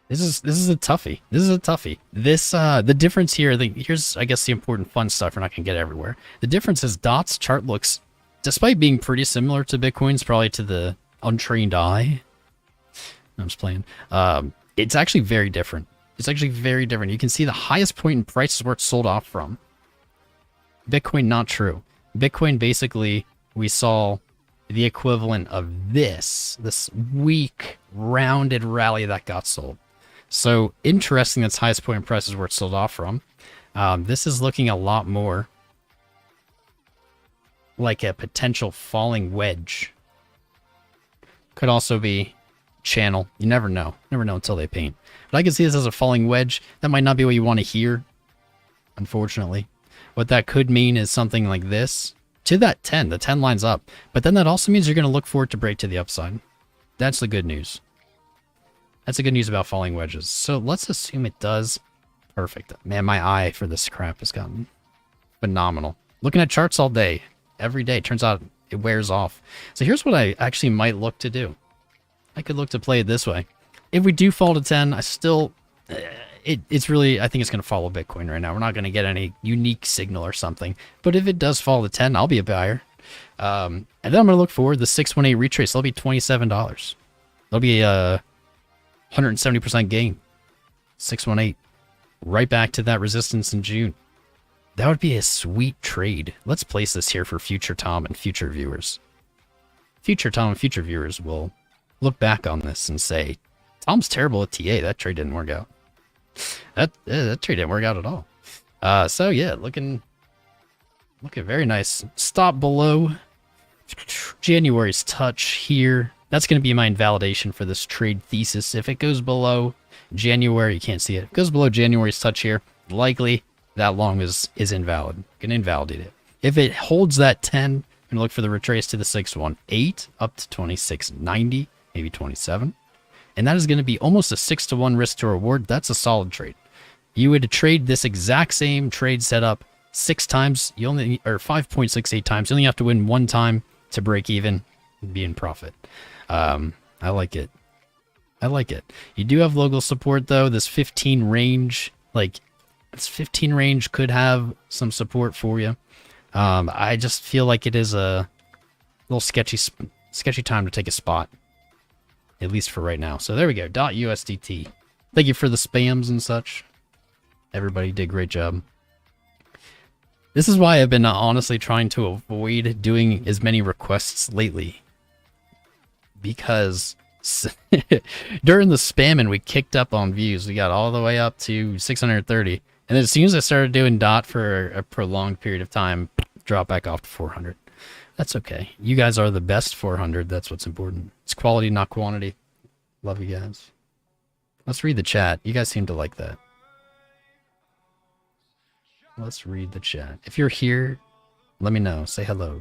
Speaker 1: This is a toughie. The difference here, here's I guess the important fun stuff we're not gonna get everywhere. The difference is DOT's chart looks, despite being pretty similar to Bitcoin's, probably to the untrained eye. I'm just playing. It's actually very different. You can see the highest point in price is where it's sold off from. Bitcoin, not true. Bitcoin, basically, we saw the equivalent of this weak, rounded rally that got sold. So, interesting that's highest point in price is where it's sold off from. This is looking a lot more like a potential falling wedge. Could also be channel. You never know. Never know until they paint. But I can see this as a falling wedge. That might not be what you want to hear, unfortunately. What that could mean is something like this. To that 10, the 10 lines up. But then that also means you're going to look for it to break to the upside. That's the good news. That's the good news about falling wedges. So let's assume it does. Perfect. Man, my eye for this crap has gotten phenomenal. Looking at charts all day, every day, turns out it wears off. So here's what I actually might look to do. I could look to play it this way. If we do fall to 10, I still... It's really, I think it's going to follow Bitcoin right now. We're not going to get any unique signal or something. But if it does fall to 10, I'll be a buyer. And then I'm going to look for the 618 retrace. That'll be $27. That'll be a 170% gain. 618. Right back to that resistance in June. That would be a sweet trade. Let's place this here for future Tom and future viewers. Future Tom and future viewers will look back on this and say, Tom's terrible at TA. That trade didn't work out. That trade didn't work out at all. So yeah, looking Look at very nice. Stop below January's touch here. That's going to be my invalidation for this trade thesis. If it goes below January, you can't see it. If it goes below January's touch here, likely that long is invalid. Going to invalidate it. If it holds that 10, I'm going to look for the retrace to the 618 up to 2690, maybe 27. And that is going to be almost a 6-to-1 risk to reward. That's a solid trade. You would trade this exact same trade setup 6 times, you only, or 5.68 times. You only have to win 1 time to break even and be in profit. I like it. I like it. You do have local support though. This 15 range, like this 15 range could have some support for you. I just feel like it is a little sketchy time to take a spot, at least for right now. So there we go. .USDT. Thank you for the spams and such. Everybody did a great job. This is why I've been honestly trying to avoid doing as many requests lately. Because during the spamming, we kicked up on views. We got all the way up to 630. And then as soon as I started doing dot for a prolonged period of time, drop back off to 400. That's okay. You guys are the best 400. That's what's important. It's quality, not quantity. Love you guys. Let's read the chat. You guys seem to like that. Let's read the chat. If you're here, let me know. Say hello.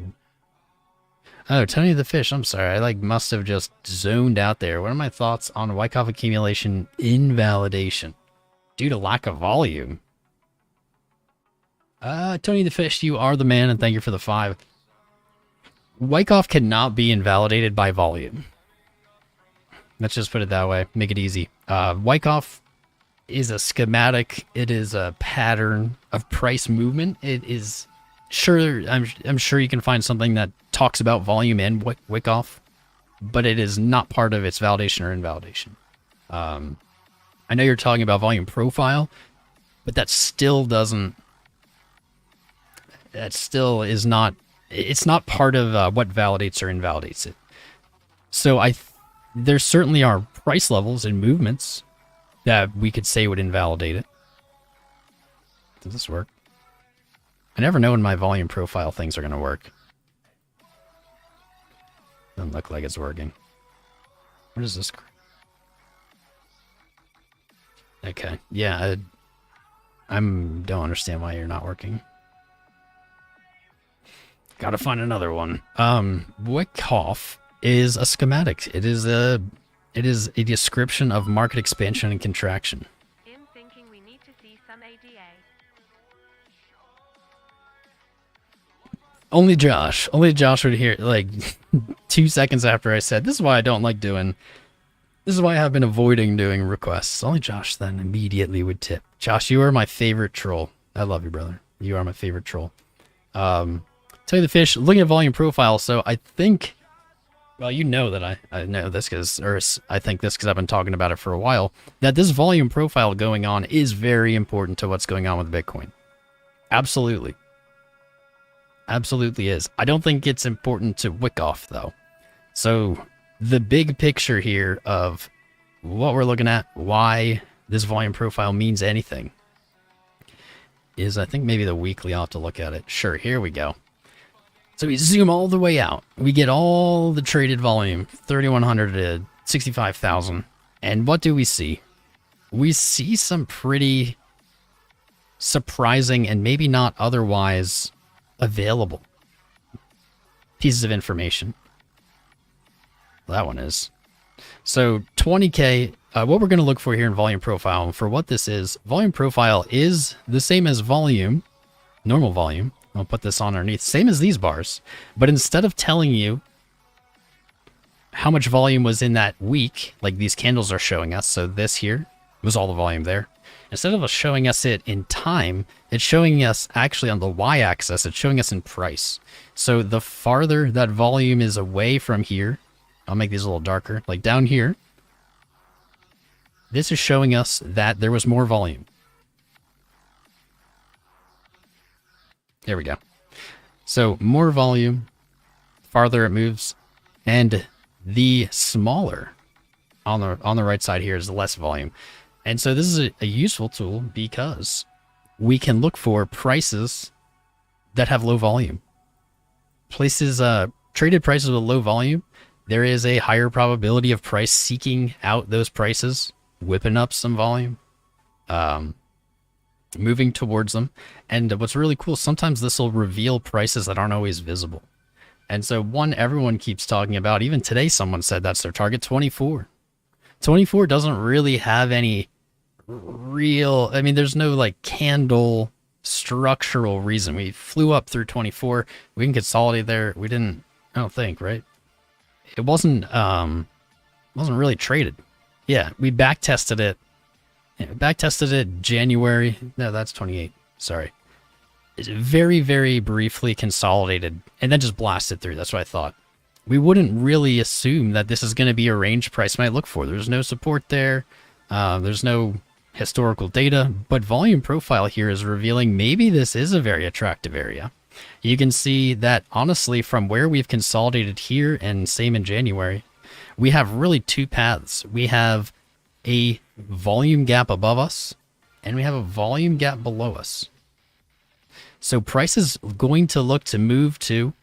Speaker 1: Oh, Tony the Fish. I'm sorry. I must have just zoned out there. What are my thoughts on Wyckoff accumulation invalidation due to lack of volume? Tony the Fish, you are the man, and thank you for the 5. Wyckoff cannot be invalidated by volume. Let's just put it that way. Make it easy. Wyckoff is a schematic. It is a pattern of price movement. It is sure. I'm sure you can find something that talks about volume and Wyckoff, but it is not part of its validation or invalidation. I know you're talking about volume profile, but that still doesn't. That still is not. It's not part of what validates or invalidates it. So there certainly are price levels and movements that we could say would invalidate it. Does this work? I never know when my volume profile things are going to work. Doesn't look like it's working. What is this? Okay. Yeah, I don't understand why you're not working. Gotta find another one. Wyckoff is a schematic. It is a description of market expansion and contraction.
Speaker 2: In thinking we need to see some ADA.
Speaker 1: Only Josh would hear, like, 2 seconds after I said, this is why I don't like doing, this is why I have been avoiding doing requests. Only Josh then immediately would tip. Josh, you are my favorite troll. I love you, brother. You are my favorite troll. Tell you the Fish, looking at volume profile, so I think, well, you know that I know this because, or I think this because I've been talking about it for a while, that this volume profile going on is very important to what's going on with Bitcoin. Absolutely. Absolutely is. I don't think it's important to Wyckoff, though. So the big picture here of what we're looking at, why this volume profile means anything, is I think maybe the weekly. I'll have to look at it. Sure, here we go. So we zoom all the way out. We get all the traded volume, 3,100 to 65,000. And what do we see? We see some pretty surprising and maybe not otherwise available pieces of information. That one is. So 20K, what we're going to look for here in volume profile, for what this is, volume profile is the same as volume, normal volume. I'll put this on underneath, same as these bars, but instead of telling you how much volume was in that week, like these candles are showing us, so this here was all the volume there. Instead of us showing us it in time, it's showing us actually on the y-axis, it's showing us in price. So the farther that volume is away from here, I'll make these a little darker, like down here, this is showing us that there was more volume. There we go. So more volume, farther it moves, and the smaller on the right side here is less volume. And so this is a useful tool because we can look for prices that have low volume. Places, traded prices with low volume, there is a higher probability of price seeking out those prices, whipping up some volume, moving towards them. And what's really cool, sometimes this will reveal prices that aren't always visible. And so one everyone keeps talking about, even today someone said that's their target, 24. 24 doesn't really have any real, I mean, there's no like candle structural reason. We flew up through 24. We can consolidate there. We didn't, I don't think, right? It wasn't really traded. Yeah, we back tested it. Yeah, back tested it January. No, that's 28. Sorry. It's very, very briefly consolidated and then just blasted through. That's what I thought. We wouldn't really assume that this is going to be a range price might look for. There's no support there. There's no historical data, but volume profile here is revealing maybe this is a very attractive area. You can see that honestly from where we've consolidated here and same in January, we have really two paths. We have a volume gap above us and we have a volume gap below us. So price is going to look to move to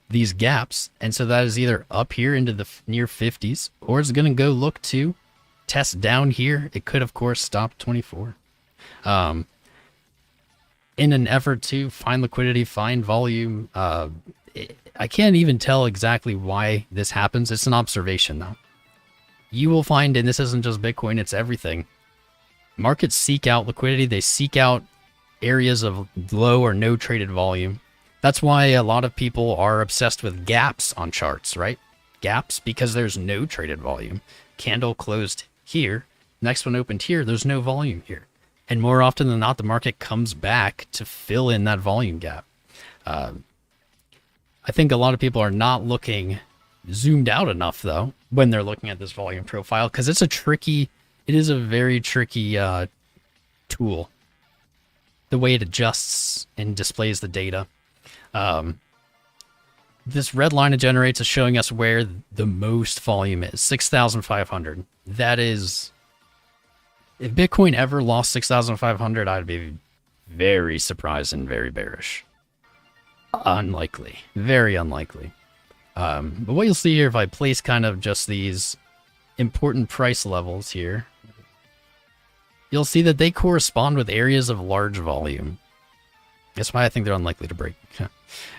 Speaker 1: these gaps. And so that is either up here into the near 50s, or it's going to go look to test down here. It could, of course, stop 24. In an effort to find liquidity, find volume. I can't even tell exactly why this happens. It's an observation, though. You will find, and this isn't just Bitcoin, it's everything. Markets seek out liquidity. They seek out areas of low or no traded volume. That's why a lot of people are obsessed with gaps on charts, right? Gaps because there's no traded volume. Candle closed here. Next one opened here. There's no volume here. And more often than not, the market comes back to fill in that volume gap. I think a lot of people are not looking zoomed out enough, though, when they're looking at this volume profile, because it is a very tricky tool. The way it adjusts and displays the data. This red line it generates is showing us where the most volume is, 6,500. That is, if Bitcoin ever lost 6,500, I'd be very surprised and very bearish. Unlikely, very unlikely. But what you'll see here, if I place kind of just these important price levels here, you'll see that they correspond with areas of large volume. That's why I think they're unlikely to break.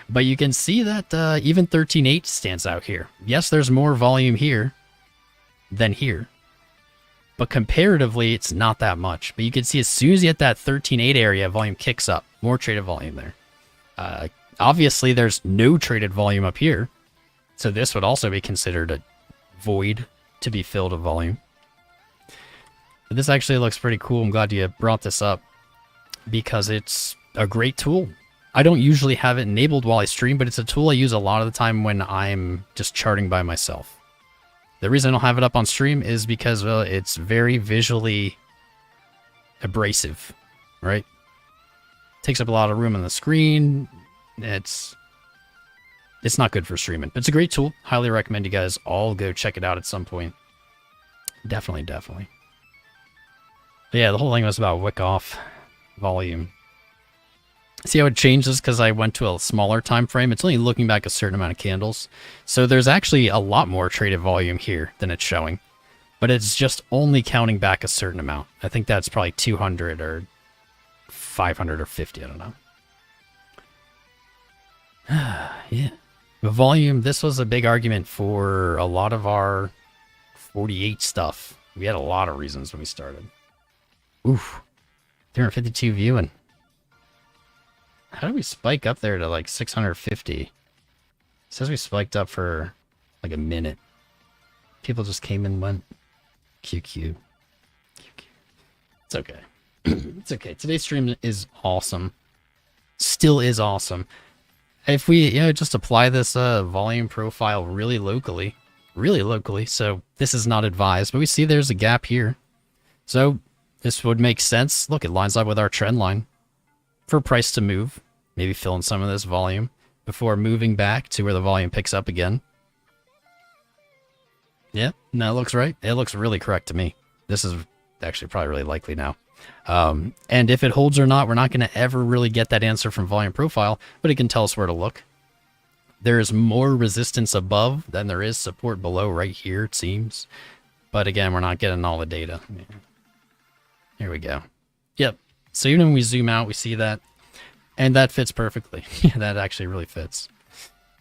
Speaker 1: But you can see that even 13.8 stands out here. Yes, there's more volume here than here. But comparatively, it's not that much. But you can see as soon as you hit that 13.8 area, volume kicks up. More traded volume there. Obviously, there's no traded volume up here. So this would also be considered a void to be filled with volume. But this actually looks pretty cool. I'm glad you brought this up because it's a great tool. I don't usually have it enabled while I stream, but it's a tool I use a lot of the time when I'm just charting by myself. The reason I don't have it up on stream is because, well, it's very visually abrasive, right? Takes up a lot of room on the screen. It's not good for streaming, but it's a great tool. Highly recommend you guys all go check it out at some point. Definitely. But yeah, the whole thing was about Wyckoff Volume. See how it changes because I went to a smaller time frame? It's only looking back a certain amount of candles. So there's actually a lot more traded volume here than it's showing. But it's just only counting back a certain amount. I think that's probably 200 or 500 or 50, I don't know. Yeah. The volume, this was a big argument for a lot of our 48 stuff. We had a lot of reasons when we started. Oof. 352 viewing. How did we spike up there to like 650? It says we spiked up for like a minute. People just came and went. QQ. It's okay. It's okay. Today's stream is awesome. Still is awesome. If we, just apply this volume profile really locally, so this is not advised, but we see there's a gap here. So this would make sense. Look, it lines up with our trend line for price to move, maybe fill in some of this volume before moving back to where the volume picks up again. Yeah, no, it looks right. It looks really correct to me. This is actually probably really likely now. And if it holds or not, we're not going to ever really get that answer from volume profile, but it can tell us where to look. There is more resistance above than there is support below right here, it seems. But again, we're not getting all the data. Here we go. Yep. So even when we zoom out, we see that. And that fits perfectly. That actually really fits.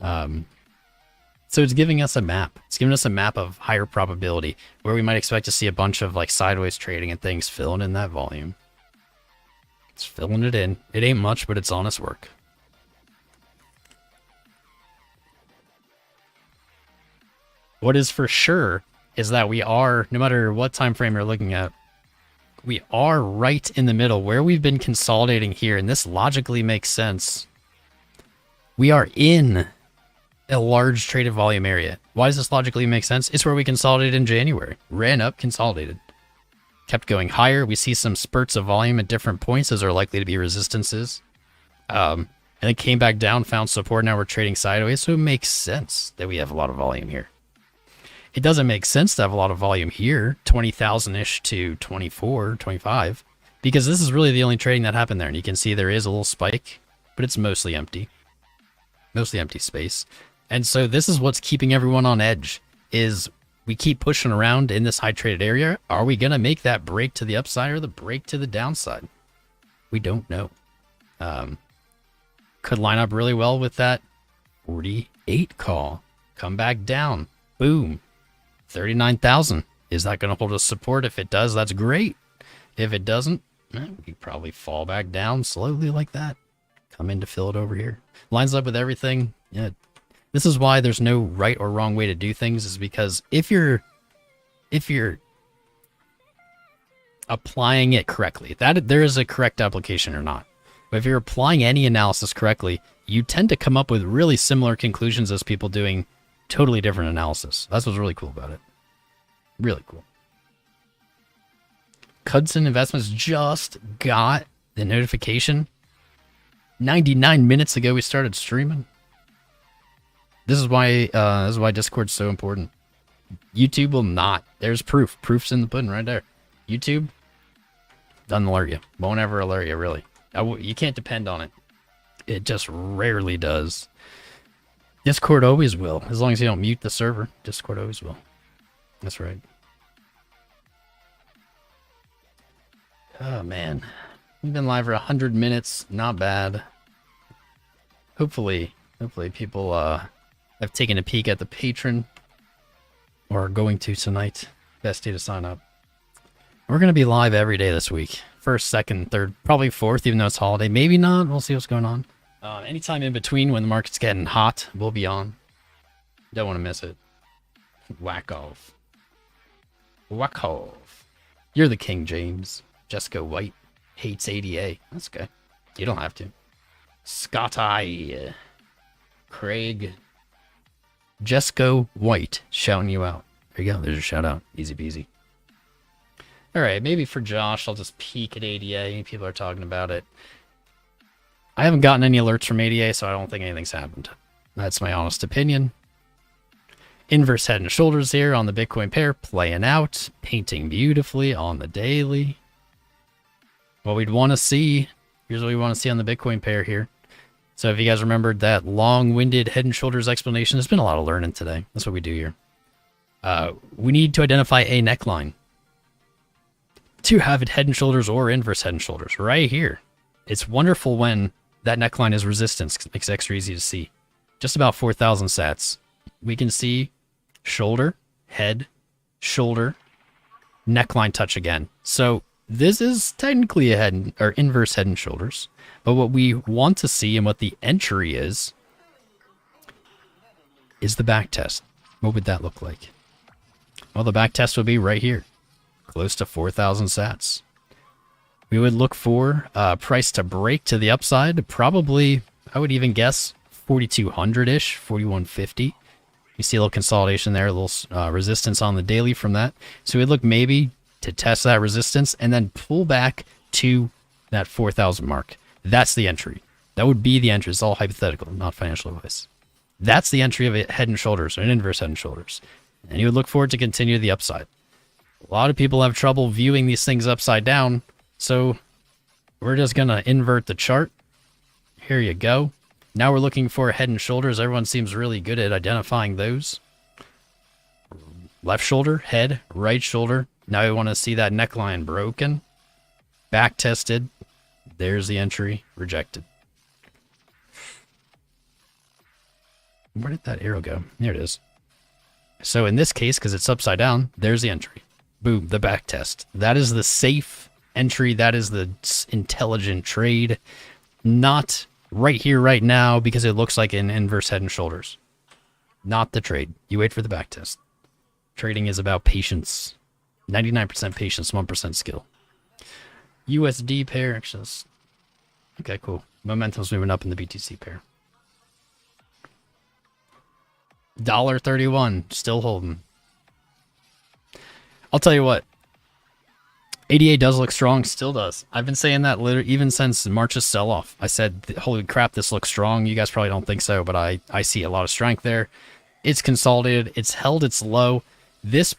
Speaker 1: So it's giving us a map. It's giving us a map of higher probability where we might expect to see a bunch of like sideways trading and things filling in that volume. It's filling it in. It ain't much, but it's honest work. What is for sure is that we are, no matter what time frame you're looking at, we are right in the middle where we've been consolidating here, and this logically makes sense. We are in a large traded volume area. Why does this logically make sense? It's where we consolidated in January. Ran up, consolidated. Kept going higher. We see some spurts of volume at different points as are likely to be resistances. And then came back down, found support. Now we're trading sideways. So it makes sense that we have a lot of volume here. It doesn't make sense to have a lot of volume here, 20,000-ish to 24, 25, because this is really the only trading that happened there. And you can see there is a little spike, but it's mostly empty. Mostly empty space. And so this is what's keeping everyone on edge, is we keep pushing around in this high traded area. Are we going to make that break to the upside or the break to the downside? We don't know. Could line up really well with that 48 call. Come back down. Boom. 39,000. Is that going to hold us support? If it does, that's great. If it doesn't, we probably fall back down slowly like that. Come in to fill it over here. Lines up with everything. Yeah. This is why there's no right or wrong way to do things, is because if you're applying it correctly, that there is a correct application or not. But if you're applying any analysis correctly, you tend to come up with really similar conclusions as people doing totally different analysis. That's what's really cool about it. Really cool. Cudson Investments just got the notification. 99 minutes ago we started streaming. This is why Discord's so important. YouTube will not. There's proof. Proof's in the pudding right there. YouTube doesn't alert you. Won't ever alert you, really. You can't depend on it. It just rarely does. Discord always will. As long as you don't mute the server, Discord always will. That's right. Oh, man. We've been live for 100 minutes. Not bad. Hopefully people have taken a peek at the Patreon or are going to tonight. Best day to sign up. We're going to be live every day this week. First, second, third, probably fourth, even though it's holiday. Maybe not. We'll see what's going on. Anytime in between when the market's getting hot, we'll be on. Don't want to miss it. Wyckoff. Wyckoff. You're the king, James. Jessica White hates ADA. That's okay. You don't have to. Scott I. Craig. Jessica White shouting you out. There you go. There's a shout out. Easy peasy. All right. Maybe for Josh, I'll just peek at ADA. People are talking about it. I haven't gotten any alerts from ADA, so I don't think anything's happened. That's my honest opinion. Inverse head and shoulders here on the Bitcoin pair, playing out, painting beautifully on the daily. What we'd want to see, here's what we want to see on the Bitcoin pair here. So if you guys remembered that long-winded head and shoulders explanation, there's been a lot of learning today. That's what we do here. We need to identify a neckline to have it head and shoulders or inverse head and shoulders right here. It's wonderful when that neckline is resistance. It makes it extra easy to see. Just about 4,000 sats. We can see shoulder, head, shoulder, neckline touch again. So this is technically a head or inverse head and shoulders. But what we want to see and what the entry is the back test. What would that look like? Well, the back test would be right here, close to 4,000 sats. We would look for price to break to the upside. Probably, I would even guess 4,200-ish, 4,150. You see a little consolidation there, a little resistance on the daily from that. So we'd look maybe to test that resistance and then pull back to that 4,000 mark. That's the entry. That would be the entry. It's all hypothetical, not financial advice. That's the entry of a head and shoulders, or an inverse head and shoulders. And you would look for it to continue the upside. A lot of people have trouble viewing these things upside down So we're just going to invert the chart. Here you go. Now we're looking for head and shoulders. Everyone seems really good at identifying those. Left shoulder, head, right shoulder. Now we want to see that neckline broken. Back tested. There's the entry. Rejected. Where did that arrow go? There it is. So in this case, because it's upside down, there's the entry. Boom, the back test. That is the safe entry. That is the intelligent trade. Not right here, right now, because it looks like an inverse head and shoulders. Not the trade. You wait for the back test. Trading is about patience. 99% patience, 1% skill. USD pair. Actually, okay, cool. Momentum's moving up in the BTC pair. $1.31, still holding. I'll tell you what. ADA does look strong, still does. I've been saying that literally even since March's sell-off. I said, holy crap, this looks strong. You guys probably don't think so, but I see a lot of strength there. It's consolidated. It's held its low. This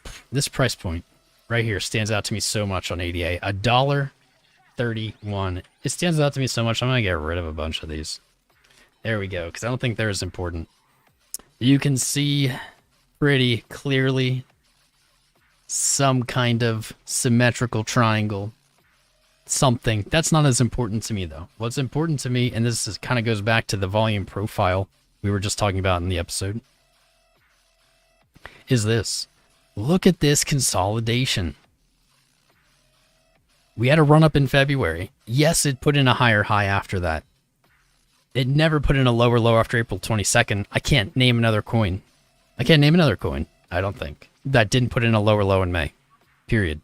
Speaker 1: price point right here stands out to me so much on ADA. $1.31. It stands out to me so much, I'm going to get rid of a bunch of these. There we go, because I don't think they're as important. You can see pretty clearly some kind of symmetrical triangle. Something. That's not as important to me, though. What's important to me, and this kind of goes back to the volume profile we were just talking about in the episode, is this. Look at this consolidation. We had a run-up in February. Yes, it put in a higher high after that. It never put in a lower low after April 22nd. I can't name another coin. I don't think. That didn't put in a lower low in May. Period.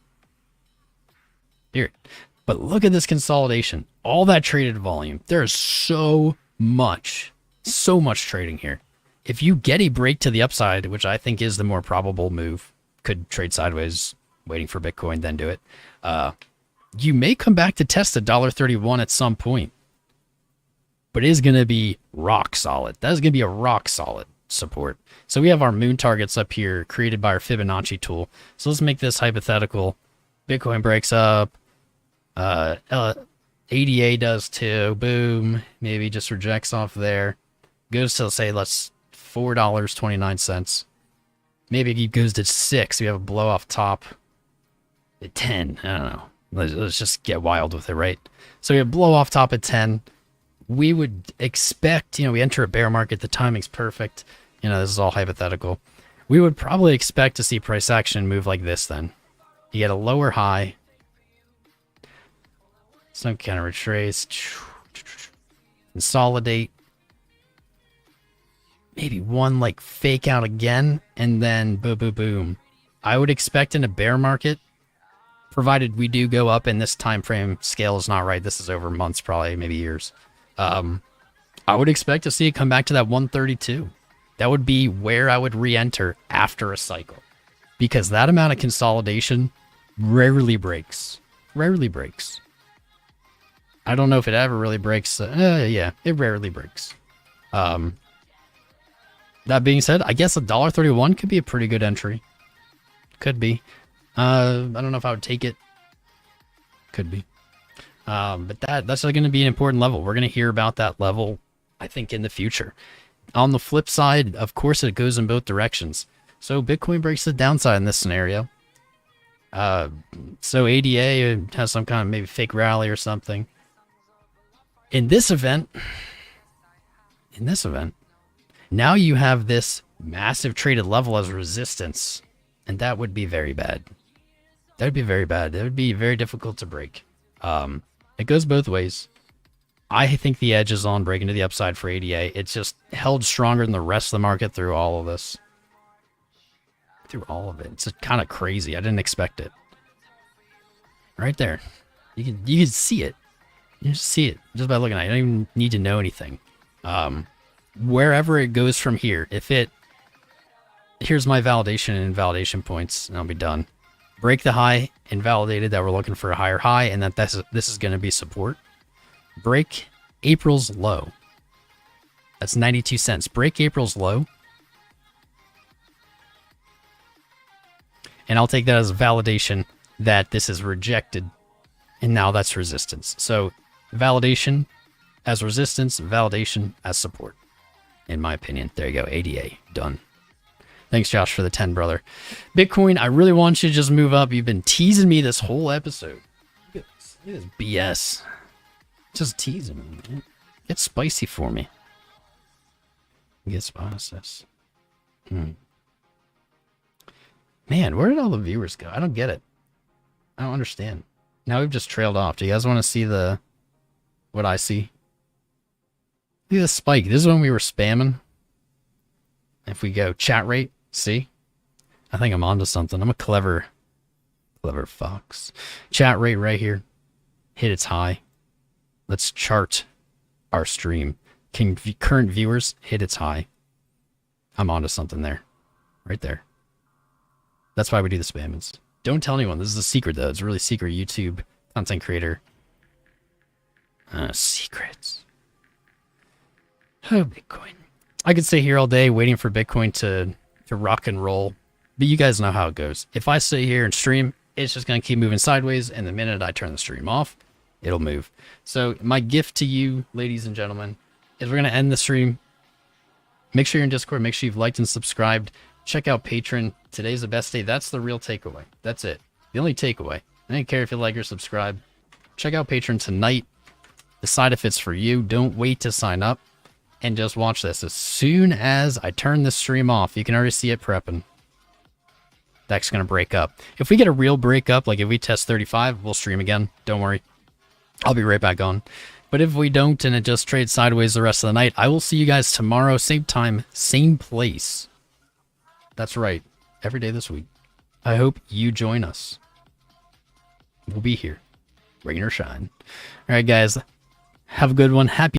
Speaker 1: But look at this consolidation. All that traded volume. There is so much trading here. If you get a break to the upside, which I think is the more probable move, could trade sideways, waiting for Bitcoin, then do it. You may come back to test $1.31 at some point. But it is going to be rock solid. That is going to be a rock solid support. So we have our moon targets up here created by our Fibonacci tool. So let's make this hypothetical. Bitcoin breaks up. ADA does too. Boom. Maybe just rejects off there. Goes to, say, let's $4.29. Maybe it goes to 6. We have a blow off top at 10. I don't know. Let's just get wild with it, right? So we have blow off top at 10. We would expect, we enter a bear market, the timing's perfect. This is all hypothetical. We would probably expect to see price action move like this then. You get a lower high. Some kind of retrace. Consolidate. Maybe one like fake out again, and then boom, boom, boom. I would expect in a bear market, provided we do go up and this time frame scale is not right. This is over months, probably, maybe years. I would expect to see it come back to that 132. That would be where I would re-enter after a cycle. Because that amount of consolidation rarely breaks. Rarely breaks. I don't know if it ever really breaks. Yeah, it rarely breaks. That being said, I guess $1.31 could be a pretty good entry. Could be. I don't know if I would take it. Could be. But that's going to be an important level. We're going to hear about that level, I think, in the future. On the flip side, of course, it goes in both directions. So Bitcoin breaks the downside in this scenario. So ADA has some kind of maybe fake rally or something. In this event, now you have this massive traded level as resistance. And that would be very bad. That would be very bad. That would be very difficult to break. It goes both ways. I think the edge is on breaking to the upside for ADA. It's just held stronger than the rest of the market through all of this. Through all of it. It's kind of crazy. I didn't expect it. Right there. You can see it. You just see it just by looking at it. You don't even need to know anything. Wherever it goes from here, here's my validation and invalidation points, and I'll be done. Break the high, invalidated that we're looking for a higher high, and that this is going to be support. Break April's low. That's 92 cents. Break April's low. And I'll take that as validation that this is rejected And now that's resistance. So validation as resistance, validation as support. In my opinion. There you go. ADA. Done. Thanks, Josh, for the 10, brother. Bitcoin, I really want you to just move up. You've been teasing me this whole episode. Look at this BS. Just teasing me, man. Get spicy for me. Get spicy. Man, where did all the viewers go? I don't get it. I don't understand. Now we've just trailed off. Do you guys want to see what I see? Look at the spike. This is when we were spamming. If we go chat rate, see? I think I'm onto something. I'm a clever fox. Chat rate right here. Hit its high. Let's chart our stream. Current viewers hit its high. I'm onto something there. Right there. That's why we do the spammings. Don't tell anyone. This is a secret, though. It's a really secret YouTube content creator. Secrets. Oh, Bitcoin. I could stay here all day waiting for Bitcoin to rock and roll. But you guys know how it goes. If I stay here and stream, it's just going to keep moving sideways. And the minute I turn the stream off, it'll move. So my gift to you, ladies and gentlemen, is we're going to end the stream. Make sure you're in Discord. Make sure you've liked and subscribed. Check out Patreon. Today's the best day. That's the real takeaway. That's it. The only takeaway. I don't care if you like or subscribe. Check out Patreon tonight. Decide if it's for you. Don't wait to sign up. And just watch this. As soon as I turn the stream off, you can already see it prepping. Deck's going to break up. If we get a real breakup, like if we test 35, we'll stream again. Don't worry. I'll be right back on. But if we don't and it just trades sideways the rest of the night, I will see you guys tomorrow. Same time, same place. That's right. Every day this week. I hope you join us. We'll be here. Rain or shine. All right, guys. Have a good one. Happy